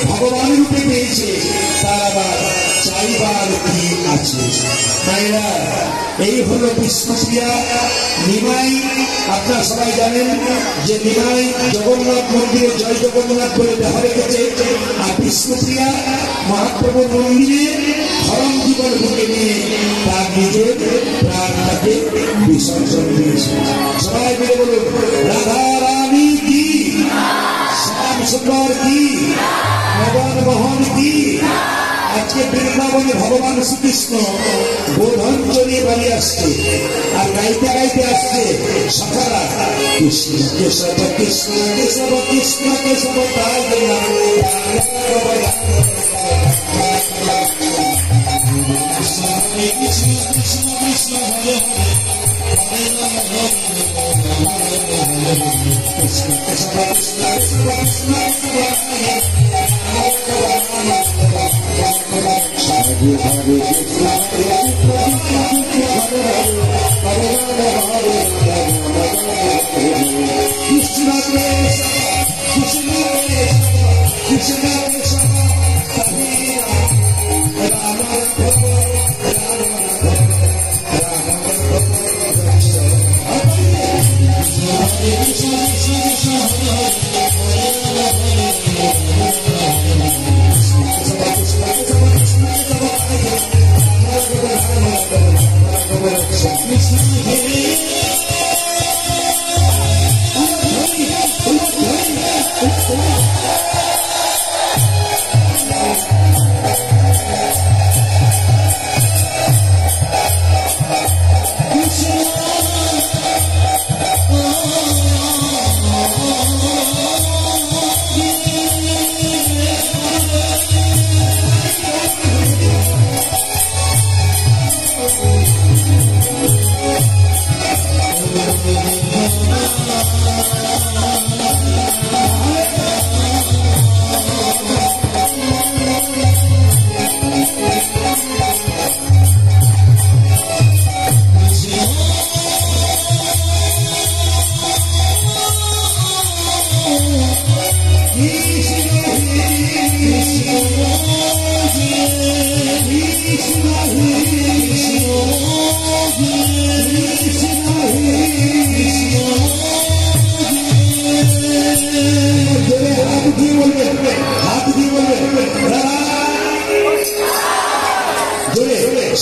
ভগবান রূপে পেয়েছে, তার আবার চাইবার কি আছে? তাইরা এই হলো বিষ্ণুপ্রিয়া। নিমাই, আপনারা সবাই জানেন যে নিমাই জগন্নাথ মন্দিরে জয় জগন্নাথ বলে দেখা রেখেছে, আর বিষ্ণুপ্রিয়া মহাপ্রভুর মন্দিরে ধরম জীবন ঢুকে নিয়ে তার নিজের প্রাণটাকে বিসর্জন দিয়েছে। সবাই মিলে বলুন, রাধা রানী কি, শ্যাম সুন্দর কি, মদন মোহন কি। আজকে বৃন্দাবনে ভগবান শ্রীকৃষ্ণ বোধঞ্জলি বাড়ি আসছে, আর গাইতে গাইতে আসছে সখারা, কৃষ্ণ কেশব কৃষ্ণ কেশব কৃষ্ণ কেশব তাই কৃষ্ণ কৃষ্ণ কৃষ্ণ হরে কৃষ্ণ কেশব কৃষ্ণ কেশব কৃষ্ণ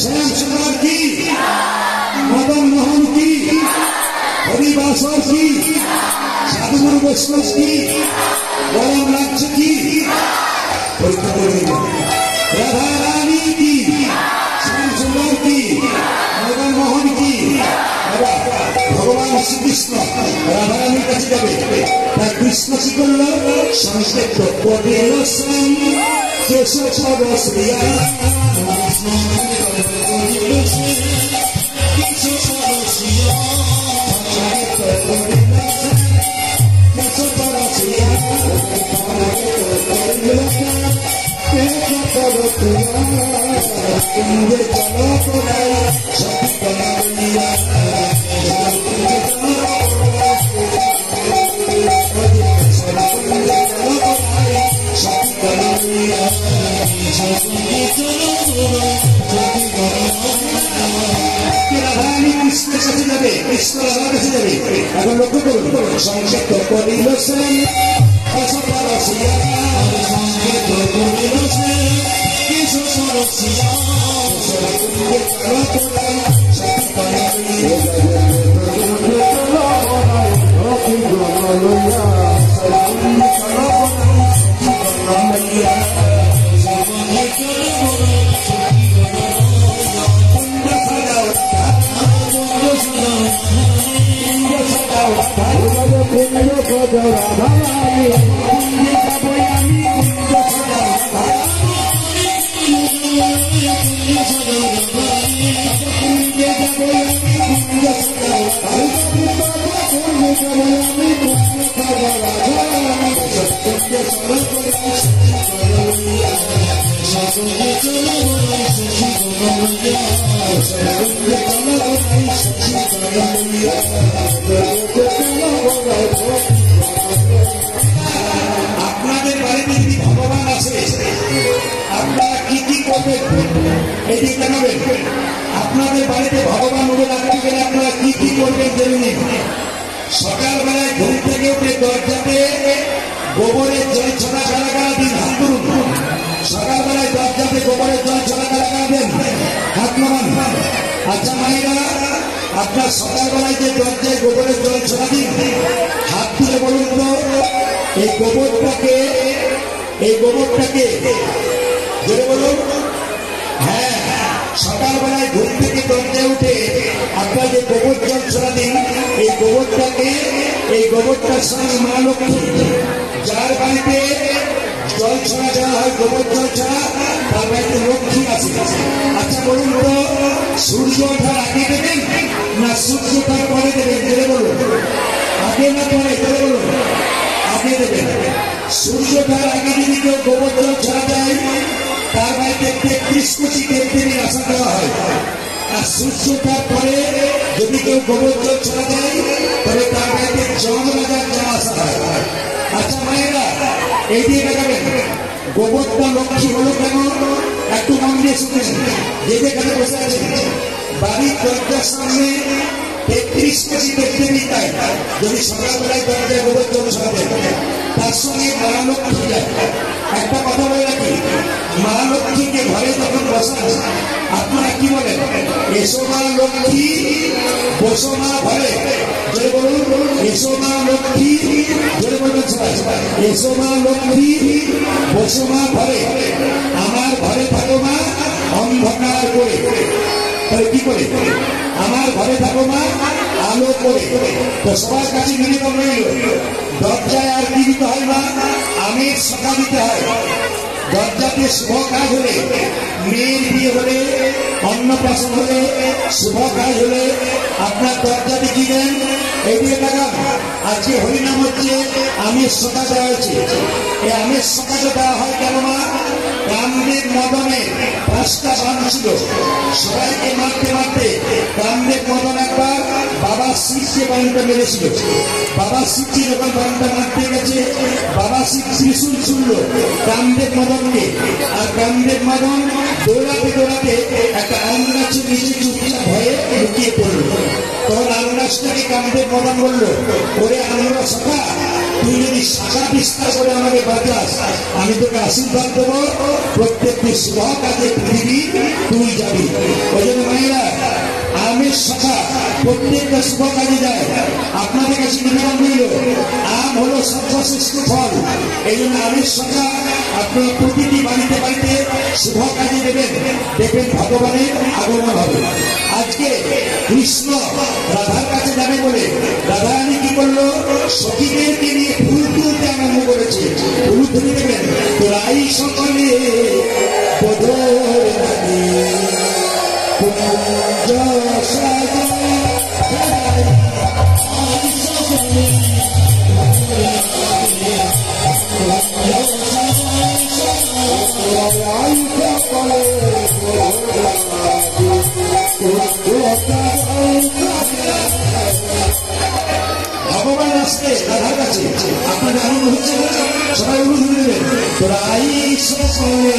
শ্যাম সুন্দর কি, মদন মোহন কি, হরিবাস সব কি সাধুগুরু বৈষ্ণব কি গরম লাগছে কি পরীক্ষা করে রাধা রানী কি শ্যাম সুন্দর কি মদন মোহন কি ভগবান শ্রীকৃষ্ণ রাধা রানীর কাছে যাবে তার কৃষ্ণ কি করলো সংক্ষেপ করিল কেশব শ্রিয়া এখন লক্ষ্য করুন সংক্ষেপ্ত করিল আপনাদের বাড়িতে যদি ভগবান আছে আপনারা কি কি করবেন এটি জানাবেন আপনাদের বাড়িতে ভগবান উঠে রাখতে গেলে আপনারা কি কি করবেন জেনে নিন সকালবেলায় ঘুম থেকে উঠে দরজাতে গোবরের জল ছড়া কারা দিন হাত করুন সকালবেলায় দরজাতে গোবরের জল ছড়া কারা দেন হাত নামান আচ্ছা মায়েরা আপনার সকালবেলায় যে দরজায় গোবরের জল ছড়া দিন হাত তুলে বলুন তো এই গোবরটাকে জোরে বলুন হ্যাঁ সকালবেলায় ঘুম থেকে দরজায় উঠে আপনার যে গোবর জল ছড়া দিন এই গোবরটার সঙ্গে মা লক্ষ্মী যার বাড়িতে জল ছড়া দেওয়া হয় গোবর জল ছড়া তার বাড়িতে লক্ষ্মী আছে আচ্ছা বলুন তো সূর্য ওঠার আগে দেবেন না সূর্য ওঠার পরে দেবেন জেনে বলুন আগে না পরে জেনে বলুন আগে দেবেন সূর্য ওঠার আগে যদি কেউ গোবর জল ছড়া দেয় তার বাড়িতে 33 কোটি দেবদেবীর আশা দেওয়া হয় আর সূর্য ওঠার পরে যদি কেউ গোবর জল ছড়া দেয় তবে তার বাড়িতে জমরাজার যাওয়া আসা হয় আচ্ছা মায়েরা এই দিয়ে দেখাবেন গোবরটা লক্ষ্মী হলো কেন একটু মন দিয়ে শুনেন যে যেখানে বসে আছে বাড়ির দরজার সামনে 33 কোটি দেবদেবী তাই যদি সকালবেলায় দরজায় গোবর জল ছড়া দেয় তার সঙ্গে মা লক্ষ্মী যায় একটা কথা বলে রাখি মা লক্ষ্মীকে ঘরে যখন বসান আপনারা কি বলেন এসো মা লক্ষ্মী বসো মা ঘরে জোরে বলুন এসো মা লক্ষ্মী জোরে বলুন এসো মা লক্ষ্মী বসো মা ঘরে আমার ঘরে থাকো মা অন্ধকার করে তাহলে কি করে আমার ঘরে থাকো মা আলো করে তো সবার কাছে নিবেদন রইল দরজায় আর কি দিতে হয় না আমের শাখা দিতে হয় দরজাতে শুভ কাজ হলে মেয়ের বিয়ে হলে অন্নপ্রাশন হলে শুভ কাজ হলে আপনার দরজাতে কি দেন এই দিয়ে টাকা আজকে হরিনাম হচ্ছে আমের শাখা দেওয়া হয়েছে এই আমের শাখাটা দেওয়া হয় কেন মা কামদেব মদনে 5টা বান ছিল সবাইকে মারতে মারতে কামদেব মদন একবার বাবা শিবকে বানটা মেরেছিল বাবা শিবজি যখন বানটা মারতে গেছে বাবা শিব ত্রিশূল ছুড়ল কামদেব মদনকে আর কামদেব মদন দৌড়াতে দৌড়াতে একটা আম গাছের নিচে চুপচাপ ভয়ে লুকিয়ে পড়ল তখন আম গাছটাকে কামদেব মদন বলল ওরে আমরা শাখা তুই যদি শাখা বিস্তার করে আমাকে বাঁচাস আমি তোকে আশীর্বাদ দেবো প্রত্যেকটি শুভ কাজে পৃথিবী তুই যাবি ওই জন্য মায়েরা আমের শাখা প্রত্যেকটা শুভ কাজে যায়। আপনাদের কাছে নিবেদন রইল, আম হলো সর্বশ্রেষ্ঠ ফল। এই জন্য আমের সঙ্গে আপনারা প্রতিটি বাড়িতে বাড়িতে শুভ কাজে দেবেন, দেখবেন ভগবানের আগমন হবে। আজকে কৃষ্ণ রাধার কাছে যাবে বলে রাধারানী কি করলো, সখীদেরকে নিয়ে ফুল তুলতে আরম্ভ করেছে। ফুল তুলে দেবেন, তোরাই সকলে ভগবান আসছে রাধার কাছে। আপনাদের আনন্দ হচ্ছে, সবাই অনুরোধ দেবেন, তোরাই সকলে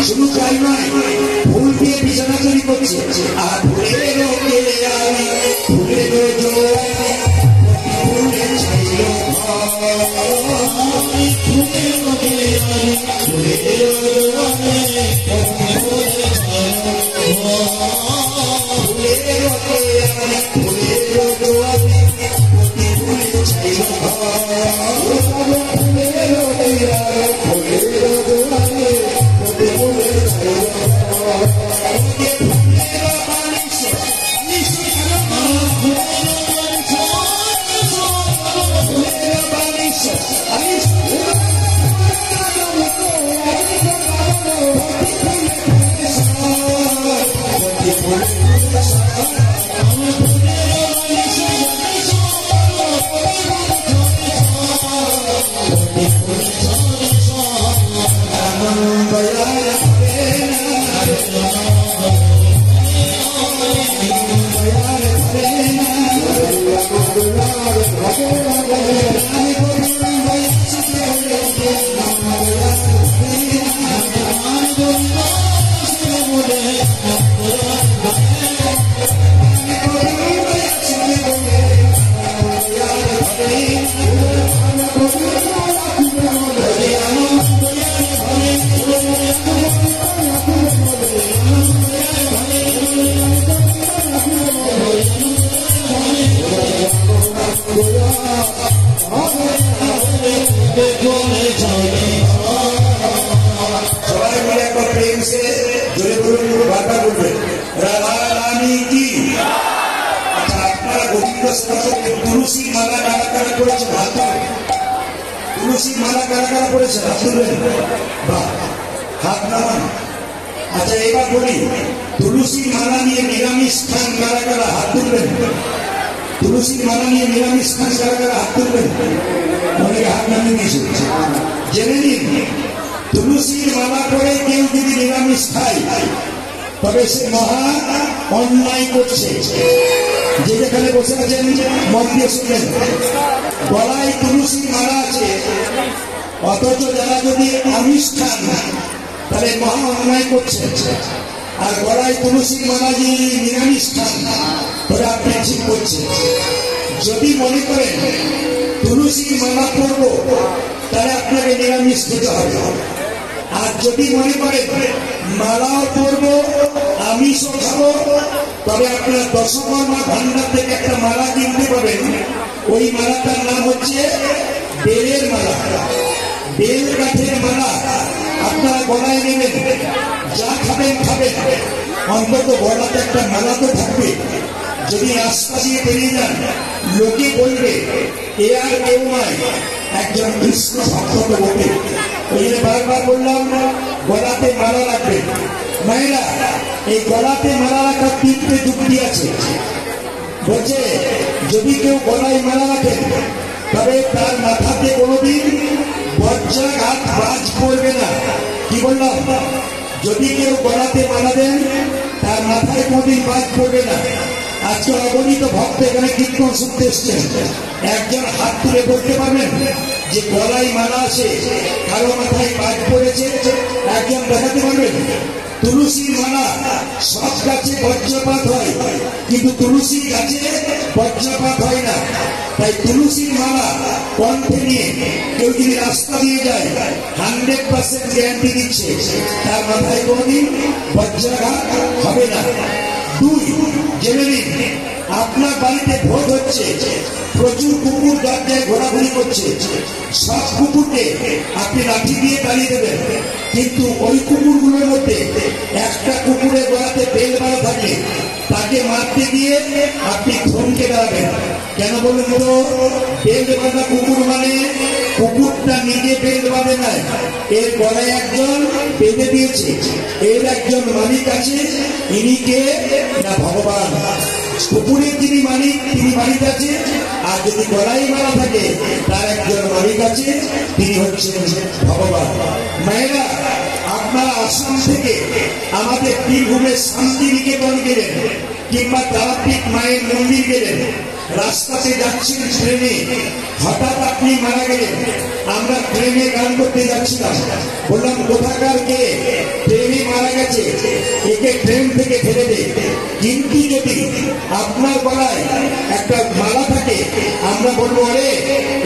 শুধু তাই নয়, ফুল দিয়ে বিছানা তৈরি করছে। আর ফুলের একবার বলবেন রাধা রানী কি। আচ্ছা, আপনারা গোবিন্দ সেবকের তুলসী মালা কারা কারা করেছেন হাত তুলবেন। তুলসী মালা কারা কারা করেছেন হাত তুলবেন। বাহ, হাত নামান। আচ্ছা, এবার বলি তুলসী মালা নিয়ে নিরামিষ খান কারা কারা হাত তুলবেন। তুলসী মালা নিয়ে নিরামিষ খান কারা কারা হাত তুলবেন। অনেকে হাত নামিয়ে দিয়েছে। জেনে নিন, তুলসীর মালা করে কেউ যদি নিরামিষ খায় তবে সে মহা অন্যায় করছে। যে যেখানে বসে আছেন মন দিয়ে শুনলেন, গলায় তুলসীর মালা আছে, অথচ যারা যদি আমিষ খান তাহলে মহা অন্যায় করছে। আর গলায় তুলসীর মালা যদি নিরামিষ খান তবে আপনি ঠিক করছেন। যদি মনে করেন তুলসীর মালা পরব তাহলে আপনাকে নিরামিষ খেতে হবে। আর যদি মনে করেন মালাও পরব আমিষও খাবো, তবে আপনার দশকর্মা ভান্ডার থেকে একটা মালা কিনতে পাবেন। ওই মালাটার নাম হচ্ছে বেলের মালা, বেল গাছের মালা। আপনারা গলায় নেবেন, যা খাবেন খাবেন, অন্তত গলাতে একটা মালা তো থাকবে। যদি রাস্তা দিয়ে বেরিয়ে যান লোকে বলবে এ আর কেউ নয়, একজন কৃষ্ণ ভক্ত তো বটে। ওই জন্য বারবার বললাম গলাতে মালা রাখবেন। মায়েরা, এই গলাতে মালা রাখার তিনটে যুক্তি আছে। বলছে যদি কেউ গলায় মালা রাখেন তবে তার মাথাতে কোনোদিন বজ্রাঘাত বাজ পড়বে না। কি বললাম? যদি কেউ গলাতে মালা দেন তার মাথায় কোনোদিন বাজ পড়বে না। আজকে অগণিত ভক্ত এখানে কীর্তন শুনতে এসছেন, একজন হাত তুলে বলতে পারবেন যে গলায় মালা আছে, কারো মাথায় বাজ পড়েছে? একজন দেখাতে পারবেন? তুলসীর মালা সব গাছে বজ্রপাত হয়, কিন্তু তুলসী গাছে বজ্রপাত হয় না। তাই তুলসীর মালা কণ্ঠে নিয়ে কেউ যদি রাস্তা দিয়ে যায় 100% গ্যারান্টি দিচ্ছে তার মাথায় কোনোদিন বজ্রাঘাত হবে না। দুই, জেনে নিন, আপনার বাড়িতে ভোজ হচ্ছে, প্রচুর কুকুর দরজায় ঘোরাঘুরি করছে। সব কুকুরকে আপনি লাঠি দিয়ে তাড়িয়ে দেবেন, কিন্তু ওই কুকুরগুলোর মধ্যে একটা কুকুরের গলাতে বেল বাঁধা থাকে, তাকে মারতে গিয়ে আপনি থমকে দাঁড়াবেন। কেন বলুন তো? বেল বাঁধা কুকুর মানে কুকুরটা নিজে বেল বাঁধে নাই, এর গলায় একজন বেঁধে দিয়েছে। এর একজন মালিক আছে, ইনি কে না ভগবান। কুকুরের যিনি মালিক তিনি মালিক আছে, আর যদি গলায় মারা থাকে তার একজন মালিক আছে, তিনি হচ্ছেন ভগবান। মায়েরা, আপনারা আসাম থেকে আমাদের বীরভূমের শান্তিনিকেতন গেলেন কিংবা তারাপীঠ মায়ের মন্দির গেলেন, রাস্তাতে যাচ্ছেন ট্রেনে, হঠাৎ আপনি মারা গেলেন। আমরা ট্রেনে গান করতে যাচ্ছিলাম, বললাম কোথাকার কে? ট্রেনে মারা গেছে, একে ট্রেন থেকে ফেলে দে। কিন্তু যদি আপনার গলায় একটা মালা থাকে আমরা বলবো আরে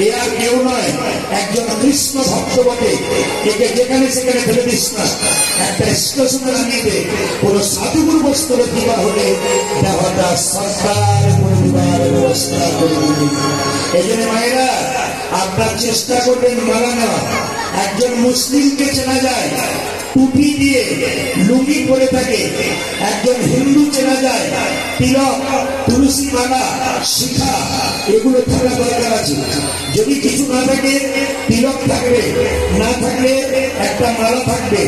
এ আর কেউ নয়, একজন কৃষ্ণ ভক্ত বটে, একে যেখানে সেখানে ফেলে দিস না, একটা স্টেশনে নামিয়ে দে। কোন সাধুগুরু বস্ত্র দিবা হলে দেওয়াটা সরকার করে দিবার ব্যবস্থা করে দিবে। এই জন্য মায়েরা, আপনার চেষ্টা করবেন মালা নেওয়া। একজন মুসলিমকে চেনা যায় টুপি দিয়ে, লুঙ্গি পরে থাকে। একজন হিন্দু চেনা যায় তিলক, তুলসী মালা, শিখা, এগুলো থাকা দরকার আছে। যদি কিছু না থাকে তিলক থাকবে, না থাকলে একটা মালা থাকবে।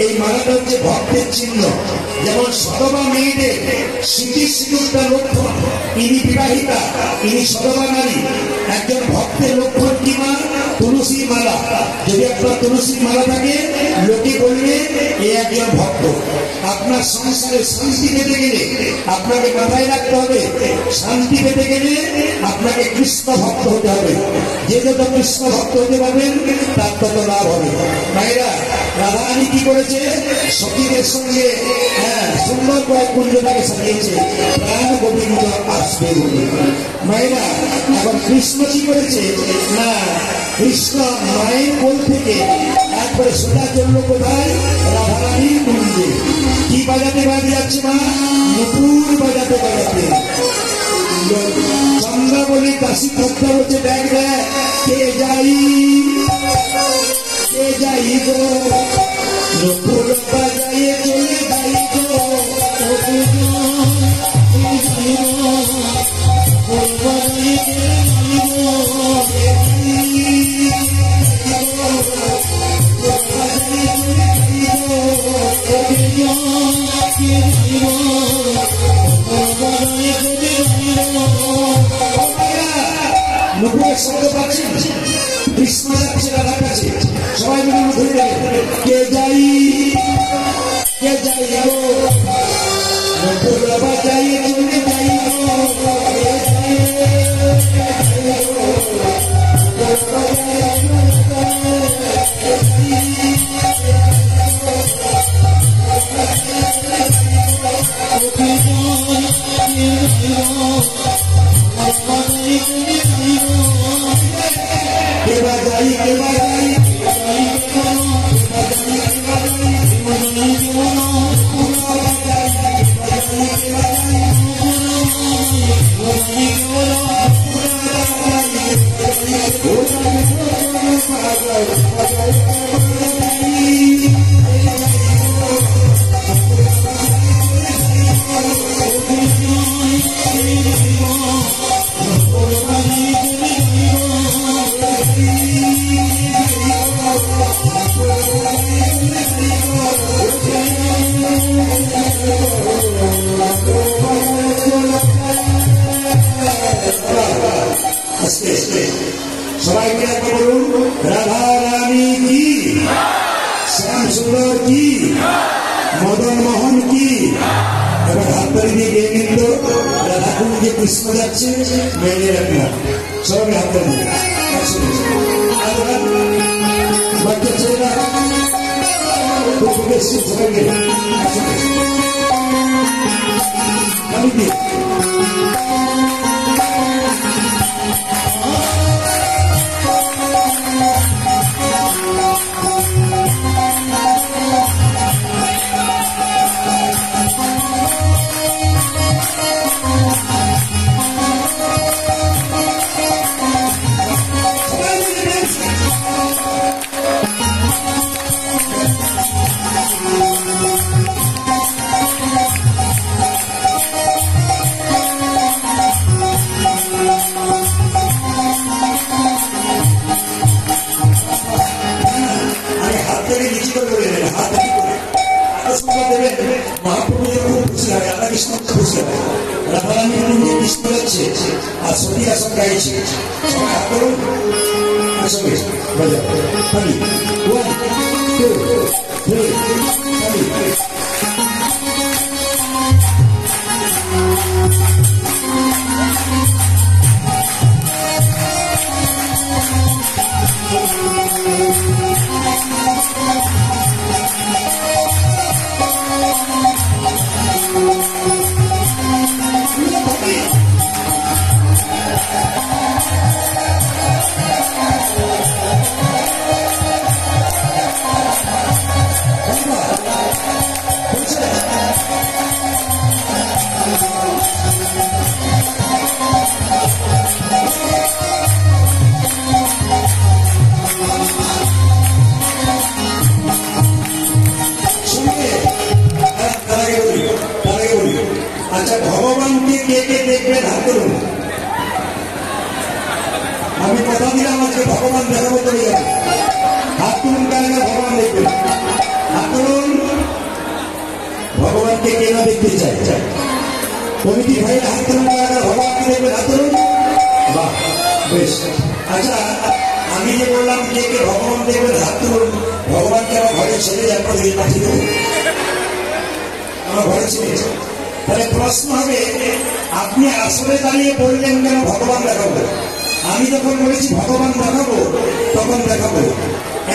এই মালাটা হচ্ছে ভক্তের চিহ্ন। যেমন সদবা মেয়েদের স্মৃতির সিঁদুরটা লক্ষণ, ইনি বিবাহিতা, ইনি সদবা নারী। একজন ভক্তের লক্ষণ কি মা? তুলসী মালা। যদি আপনার তুলসী মালা থাকে লোকে বলবে এ একজন ভক্ত। আপনার সংসারে শান্তি পেতে গেলে আপনাকে মাথায় রাখতে হবে, শান্তি পেতে গেলে আপনাকে কৃষ্ণ ভক্ত হতে হবে। যে যত কৃষ্ণ ভক্ত হতে পারবেন তার তত লাভ হবে। মায়েরা, রাধারানী কি করেছে? সখীদের সঙ্গে সুন্দর করে কুঞ্জটাকে সাজিয়েছে, প্রাণ গোবিন্দ আসবে বলে। মায়েরা, এখন কৃষ্ণ কি করেছে না, কৃষ্ণ মায়ের কোল থেকে একবারে সোজা চললো কোথায়? রাধারানীর কুঞ্জে। কি বাজাতে বাজে যাচ্ছে মা? নুপুর বাজাতে বাজাতে। চন্দ্রা বলে দাসী খদ্দা বলছে দেখ দেখ কে যাই, কে যাই গো, নুপুর বাজাইয়ে চলে যাই গো। নুপুরের শব্দ পাচ্ছেন, কৃষ্ণ যাচ্ছে রাধার কাছে, সবাই মিলে ধরে দেবে, কে যাই গো নুপুর বাবা যাই চলে যাই সবাই মিলে বলুন, রাধা রানী কি, শ্যাম সুন্দর কি, মদন মোহন কি। এবার হাত ধরে দিয়ে গিয়ে কিন্তু রাধা কুঞ্জে কৃষ্ণ যাচ্ছে, মেনে রাখলাম সবাই হাত ধরে দিয়ে বাচ্চা ছেলেরা সবাই মিলে আমি দিয়ে আর সতী আসন গাইছে, সবাই হাত করুন, আসবে বাজাও, খালি 1 2 3 খালি। আচ্ছা, ভগবানকে কে কে দেখবেন হাত করুন। আমি কথা দিলাম আজকে ভগবান দেখাবো চলে যাবে, হাত তুলুন কারণে ভগবান দেখবেন, হাত তুলুন। ভগবানকে কে না দেখতে চাই, কমিটি ভাই হাত তুলুন কারণে ভগবানকে দেখবেন, হাত তুলুন। বাহ, বেশ। আচ্ছা, আমি যে বললাম কে কে ভগবান দেখবেন হাত তুলুন, ভগবানকে আমার ঘরে ছেড়ে যাবার দিকে পাঠিয়ে দেবো, আমার ঘরে ছেড়ে। তাহলে প্রশ্ন হবে, আপনি আসলে দাঁড়িয়ে বললেন কেন ভগবান দেখাবো? আমি যখন বলেছি ভগবান দেখাবো তখন দেখাবো।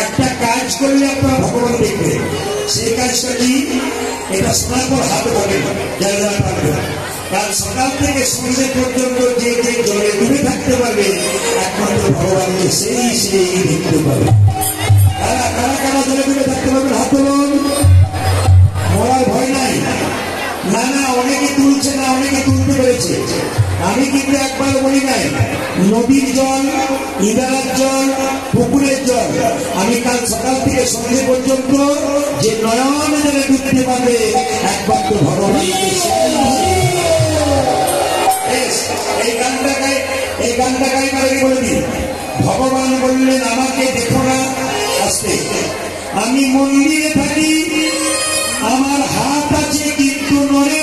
একটা কাজ করলে আপনারা ভগবান দেখবে, সেই কাজটা কি? এটা শোনার পর হাত ধরবেন, যারা যারা পারবেন। কাল সকাল থেকে সন্ধ্যে পর্যন্ত যে যে জলে ডুবে থাকতে পারবে, একমাত্র ভগবানকে সেই দেখতে পাবে। কারা কারা কারা জলে ডুবে থাকতে পারবেন হাত তুলুন। মরার ভয় নাই। না না, অনেকে তুলছে না, অনেকে তুলতে পেরেছে। আমি কিন্তু একবার বলি নাই, নদীর জল, ইদারার জল, পুকুরের জল, আমি কাল সকাল থেকে সন্ধ্যে পর্যন্ত যে নয়ন জলে ডুবতে পারবে, একমাত্র ভগবান। এই গানটা গাইবার বলে দিন। ভগবান বললেন, আমাকে দেখো না, আসতে আমি মন্দিরে থাকি, আমার হাত আছে কিন্তু নড়ে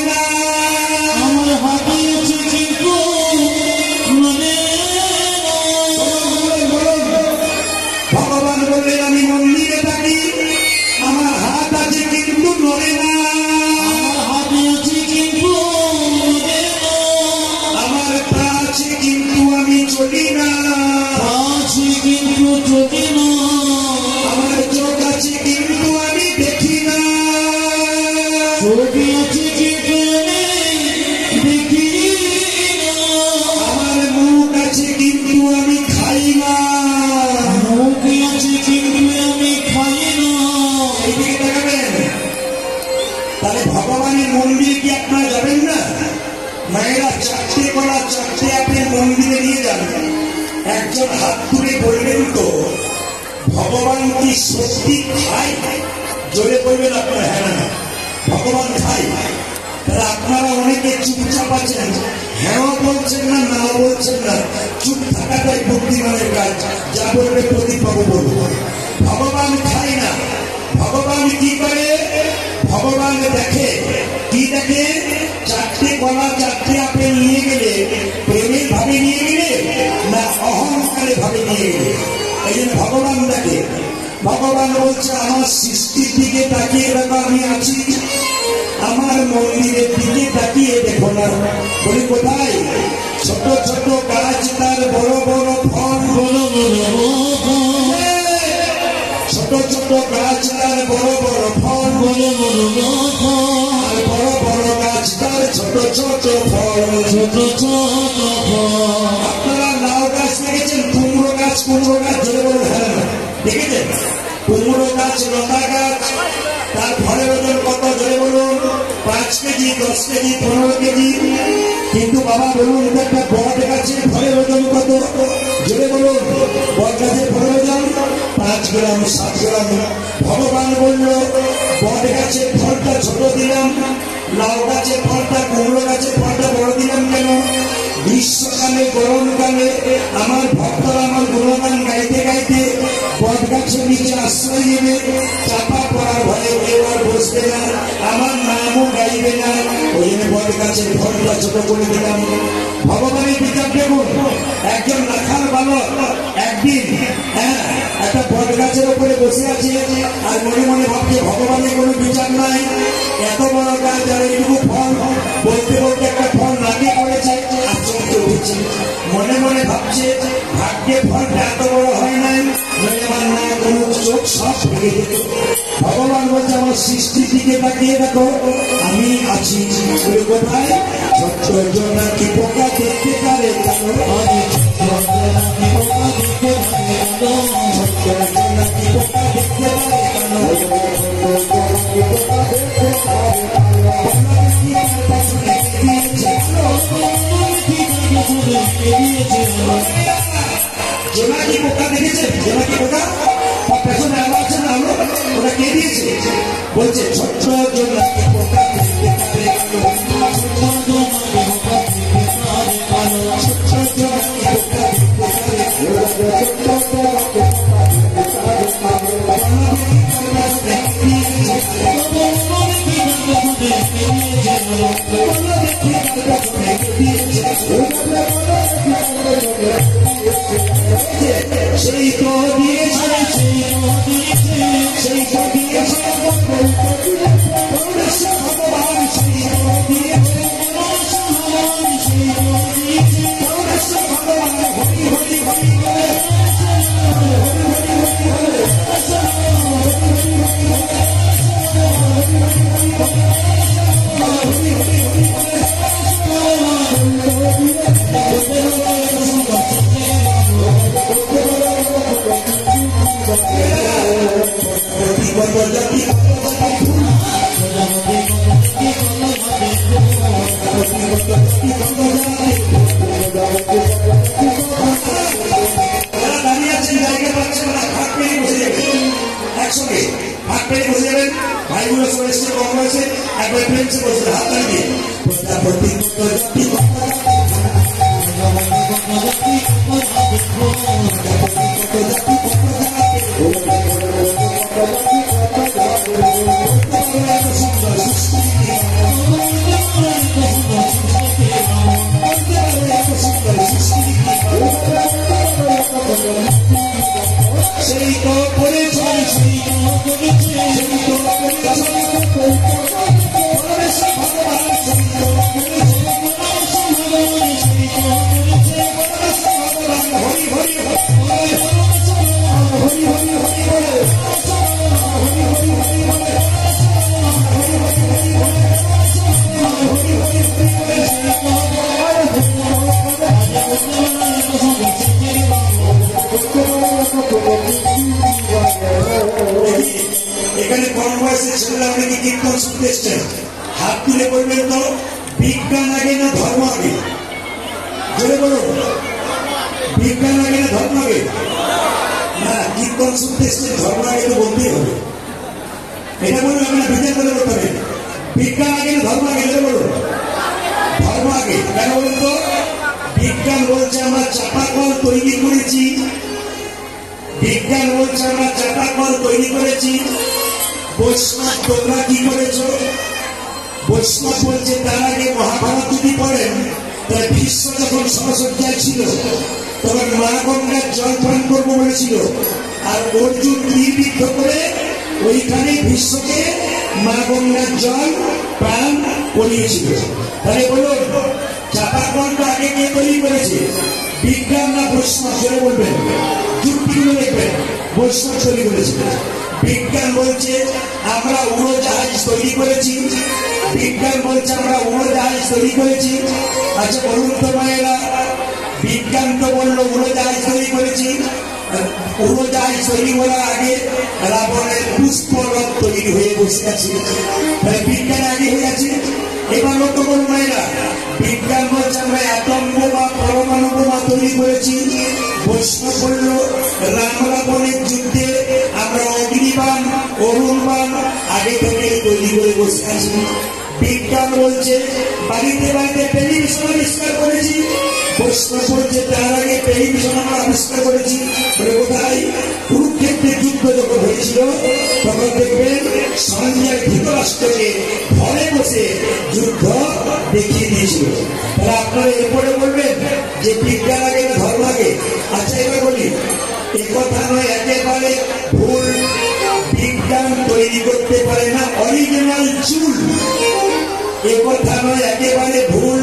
ভাইরা চারটে কলা চারটে আপনি মন্দিরে নিয়ে যান, একজন হাত তুলে বলবেন তো ভগবান কি সত্যি খায়? জোরে বলবেন আপনারা হ্যাঁ না ভগবান খায়? তাহলে আপনারা অনেকে চুপচাপ আছেন, হ্যাঁ বলছেন না, নাও বলছেন না, চুপ থাকাটাই বুদ্ধিমানের কাজ। যা বলবে প্রদীপবাবু বলবো। ভগবান খায় না। ভগবান কি করে? ভগবান দেখে। কি দেখে? চারটে কলা চারটে আপেল নিয়ে গেলে প্রেমের ভাবে নিয়ে গেলে না অহংকারে ভাবে নিয়ে গেলে, এই জন্য ভগবান দেখে। ভগবান বলছে আমার সৃষ্টির দিকে তাকিয়ে দেখো আমি আছি, আমার মন্দিরের দিকে তাকিয়ে দেখো না। বলি কোথায়? ছোট ছোট গাছ তার বড় বড় ফল, ছোট ছোট গাছ তার বড় বড় ফল, আর বড় বড় গাছ তার ছোট ছোট ফল, ছোট ছোট ফল। আপনারা লাউ গাছ দেখেছেন? কুমড়ো গাছ, কুমড়ো গাছ ধরে বলুন হ্যাঁ দেখেছেন? কুমড়ো গাছ, লতা গাছ, তার ফলের ওজন কত ধরে বলুন? 5 কেজি, 10 কেজি, 15 কেজি। কিন্তু বাবা বলুন একটা বট গাছের ফলের ওজন কত জোরে বলুন? বট গাছের ফলের ওজন 5 গ্রাম, 7 গ্রাম। ভগবান বলল বট গাছের ফলটা ছোট দিলাম, লাউ গাছের ফলটা, কুমড়ো গাছের ফলটা বড় দিলাম কেন? গ্রীষ্মকালে গরমকালে আমার ভক্তরা আমার গুণগান গাইতে গাইতে বট গাছের নিচে আশ্রয় নেবে, চাপা পড়ার ভয়ে কেউ আর বসবে না, আমার নামও গাইবে না, ওই জন্য বট গাছের ফলটা ছোট করে দিলাম। ভগবানের বিচার দেখুন, একজন রাখাল বালক একদিন একটা বট গাছের উপরে বসে আছে আর মনে মনে ভাবছে ভগবানের কোনো বিচার নাই, এত বড় গাছ আর এইটুকু ফল, বলতে বলতে একটা ফল লাগিয়ে পড়েছে, আশ্চর্য হচ্ছে। মনে মনে ভাবছে ভাগ্যে ফলটা এত বড় হয় নাই, আমার না কোনো চোখ সব ভেঙে যেত। ভগবান বলছে আমার সৃষ্টির দিকে তাকিয়ে দেখো আমি আছি। কোথায়? ছোট্ট জোনাকি পোকা দেখতে পারে কেন? জোনাকি পোকা দেখেছেন? জোনাকি পোকা পেছনে আলো আছে না, আলো ওটা কে দিয়েছে? বলছে ছোট্ট জোনাকি পোকা দেখতে পারে সেই তো দিয়েছে, সেই তো দিয়েছে ভগবান, সেই তো দিয়েছে ভগবান। হরি হরি হরি বলে একসঙ্গে হাত পেয়ে বসে যাবেন। ভাইগুলো সরে এসছে, কম হয়েছে, একবার ফ্রেন্ডসে বসে হাত লাগিয়ে প্রজাপতি সেই তো করেছে, সেই তো করেছে, সেই তো করেছে ভগবান, সেই তো করেছে ভগবান। হরি হরি হরি হরি হরি হরি বলে হরি হরি হরি বলে এখানে কম বয়সের ছেলেরা অনেকে কীর্তন শুনতে এসছেন, হাত তুলে বলবেন তো বিজ্ঞান আগে না ধর্ম আগে? জোরে বলো, বিজ্ঞান আগে না ধর্ম আগে? না, কীর্তন শুনতে এসছে, ধর্ম আগে তো বলতেই হবে। এটা বলবে আমরা বিচার করে বলতে হবে, বিজ্ঞান আগে না ধর্ম আগে? জোরে বলো, ধর্ম আগে। কেন বলুন তো? বিজ্ঞান বলছে আমরা চাপাকল তৈরি করেছি, বিজ্ঞান বলছে আমরা চাপাকল তৈরি করেছি। বৈষ্ণব তোমরা কি করেছ? বৈষ্ণব বলছে তার আগে মহাভারত যদি পড়েন, তাই ভীষ্ম যখন সরসজ্জায় ছিল তখন মা গঙ্গার জল পান করবো বলেছিল, আর অর্জুন তীরবিদ্ধ করে ওইখানে ভীষ্মকে মা গঙ্গার জল পান করিয়েছিল। তাহলে বলুন, চাপাকলটা আগে কে তৈরি করেছে? বিজ্ঞান না বৈষ্ণব? জোরে বলবেন, যুক্তিগুলো দেখবেন। বৈষ্ণব তৈরি করেছে। বিজ্ঞান বলছে আমরা উড়োজাহাজ তৈরি করেছি, বিজ্ঞান বলছে আমরা উড়োজাহাজ তৈরি করেছি। আচ্ছা বলুন তো মায়েরা, বিজ্ঞান তো বললো উড়োজাহাজ তৈরি করেছি, উড়োজাহাজ তৈরি করার আগে রাবণের পুষ্পরথ তৈরি হয়ে বসে আছে, তাই বিজ্ঞান আগে হয়ে আছে। এবার লক্ষ্য করুন মায়েরা, বিজ্ঞান বলছে আমরা অ্যাটম বোমা, পরমাণু বোমা তৈরি করেছি। বৈষ্ণব বলল রাম রাবণের যুদ্ধে আমরা অগ্নিবাণ, অরুণবাণ আগে থেকে তৈরি করে বসে আছি। বিজ্ঞান বলছে বাড়িতে বাড়িতে টেলিভিশন আবিষ্কার করেছি। বৈষ্ণব বলছে তার আগে টেলিভিশন আমরা আবিষ্কার করেছি। কোথায়? কুরুক্ষেত্রের যুদ্ধ যখন হয়েছিল তখন দেখবেন সঞ্জয় ধৃতরাষ্ট্রকে ঘরে বসে যুদ্ধ দেখিয়ে দিয়েছিল। তাহলে আপনারা এরপরে বলবেন যে বিজ্ঞান আগে না ধর্ম আগে? আচ্ছা এবার বলি, একথা নয়, একেবারে ভুল। বিজ্ঞান তৈরি করতে পারে না অরিজিনাল চুল, একথা নয়, একেবারে ভুল।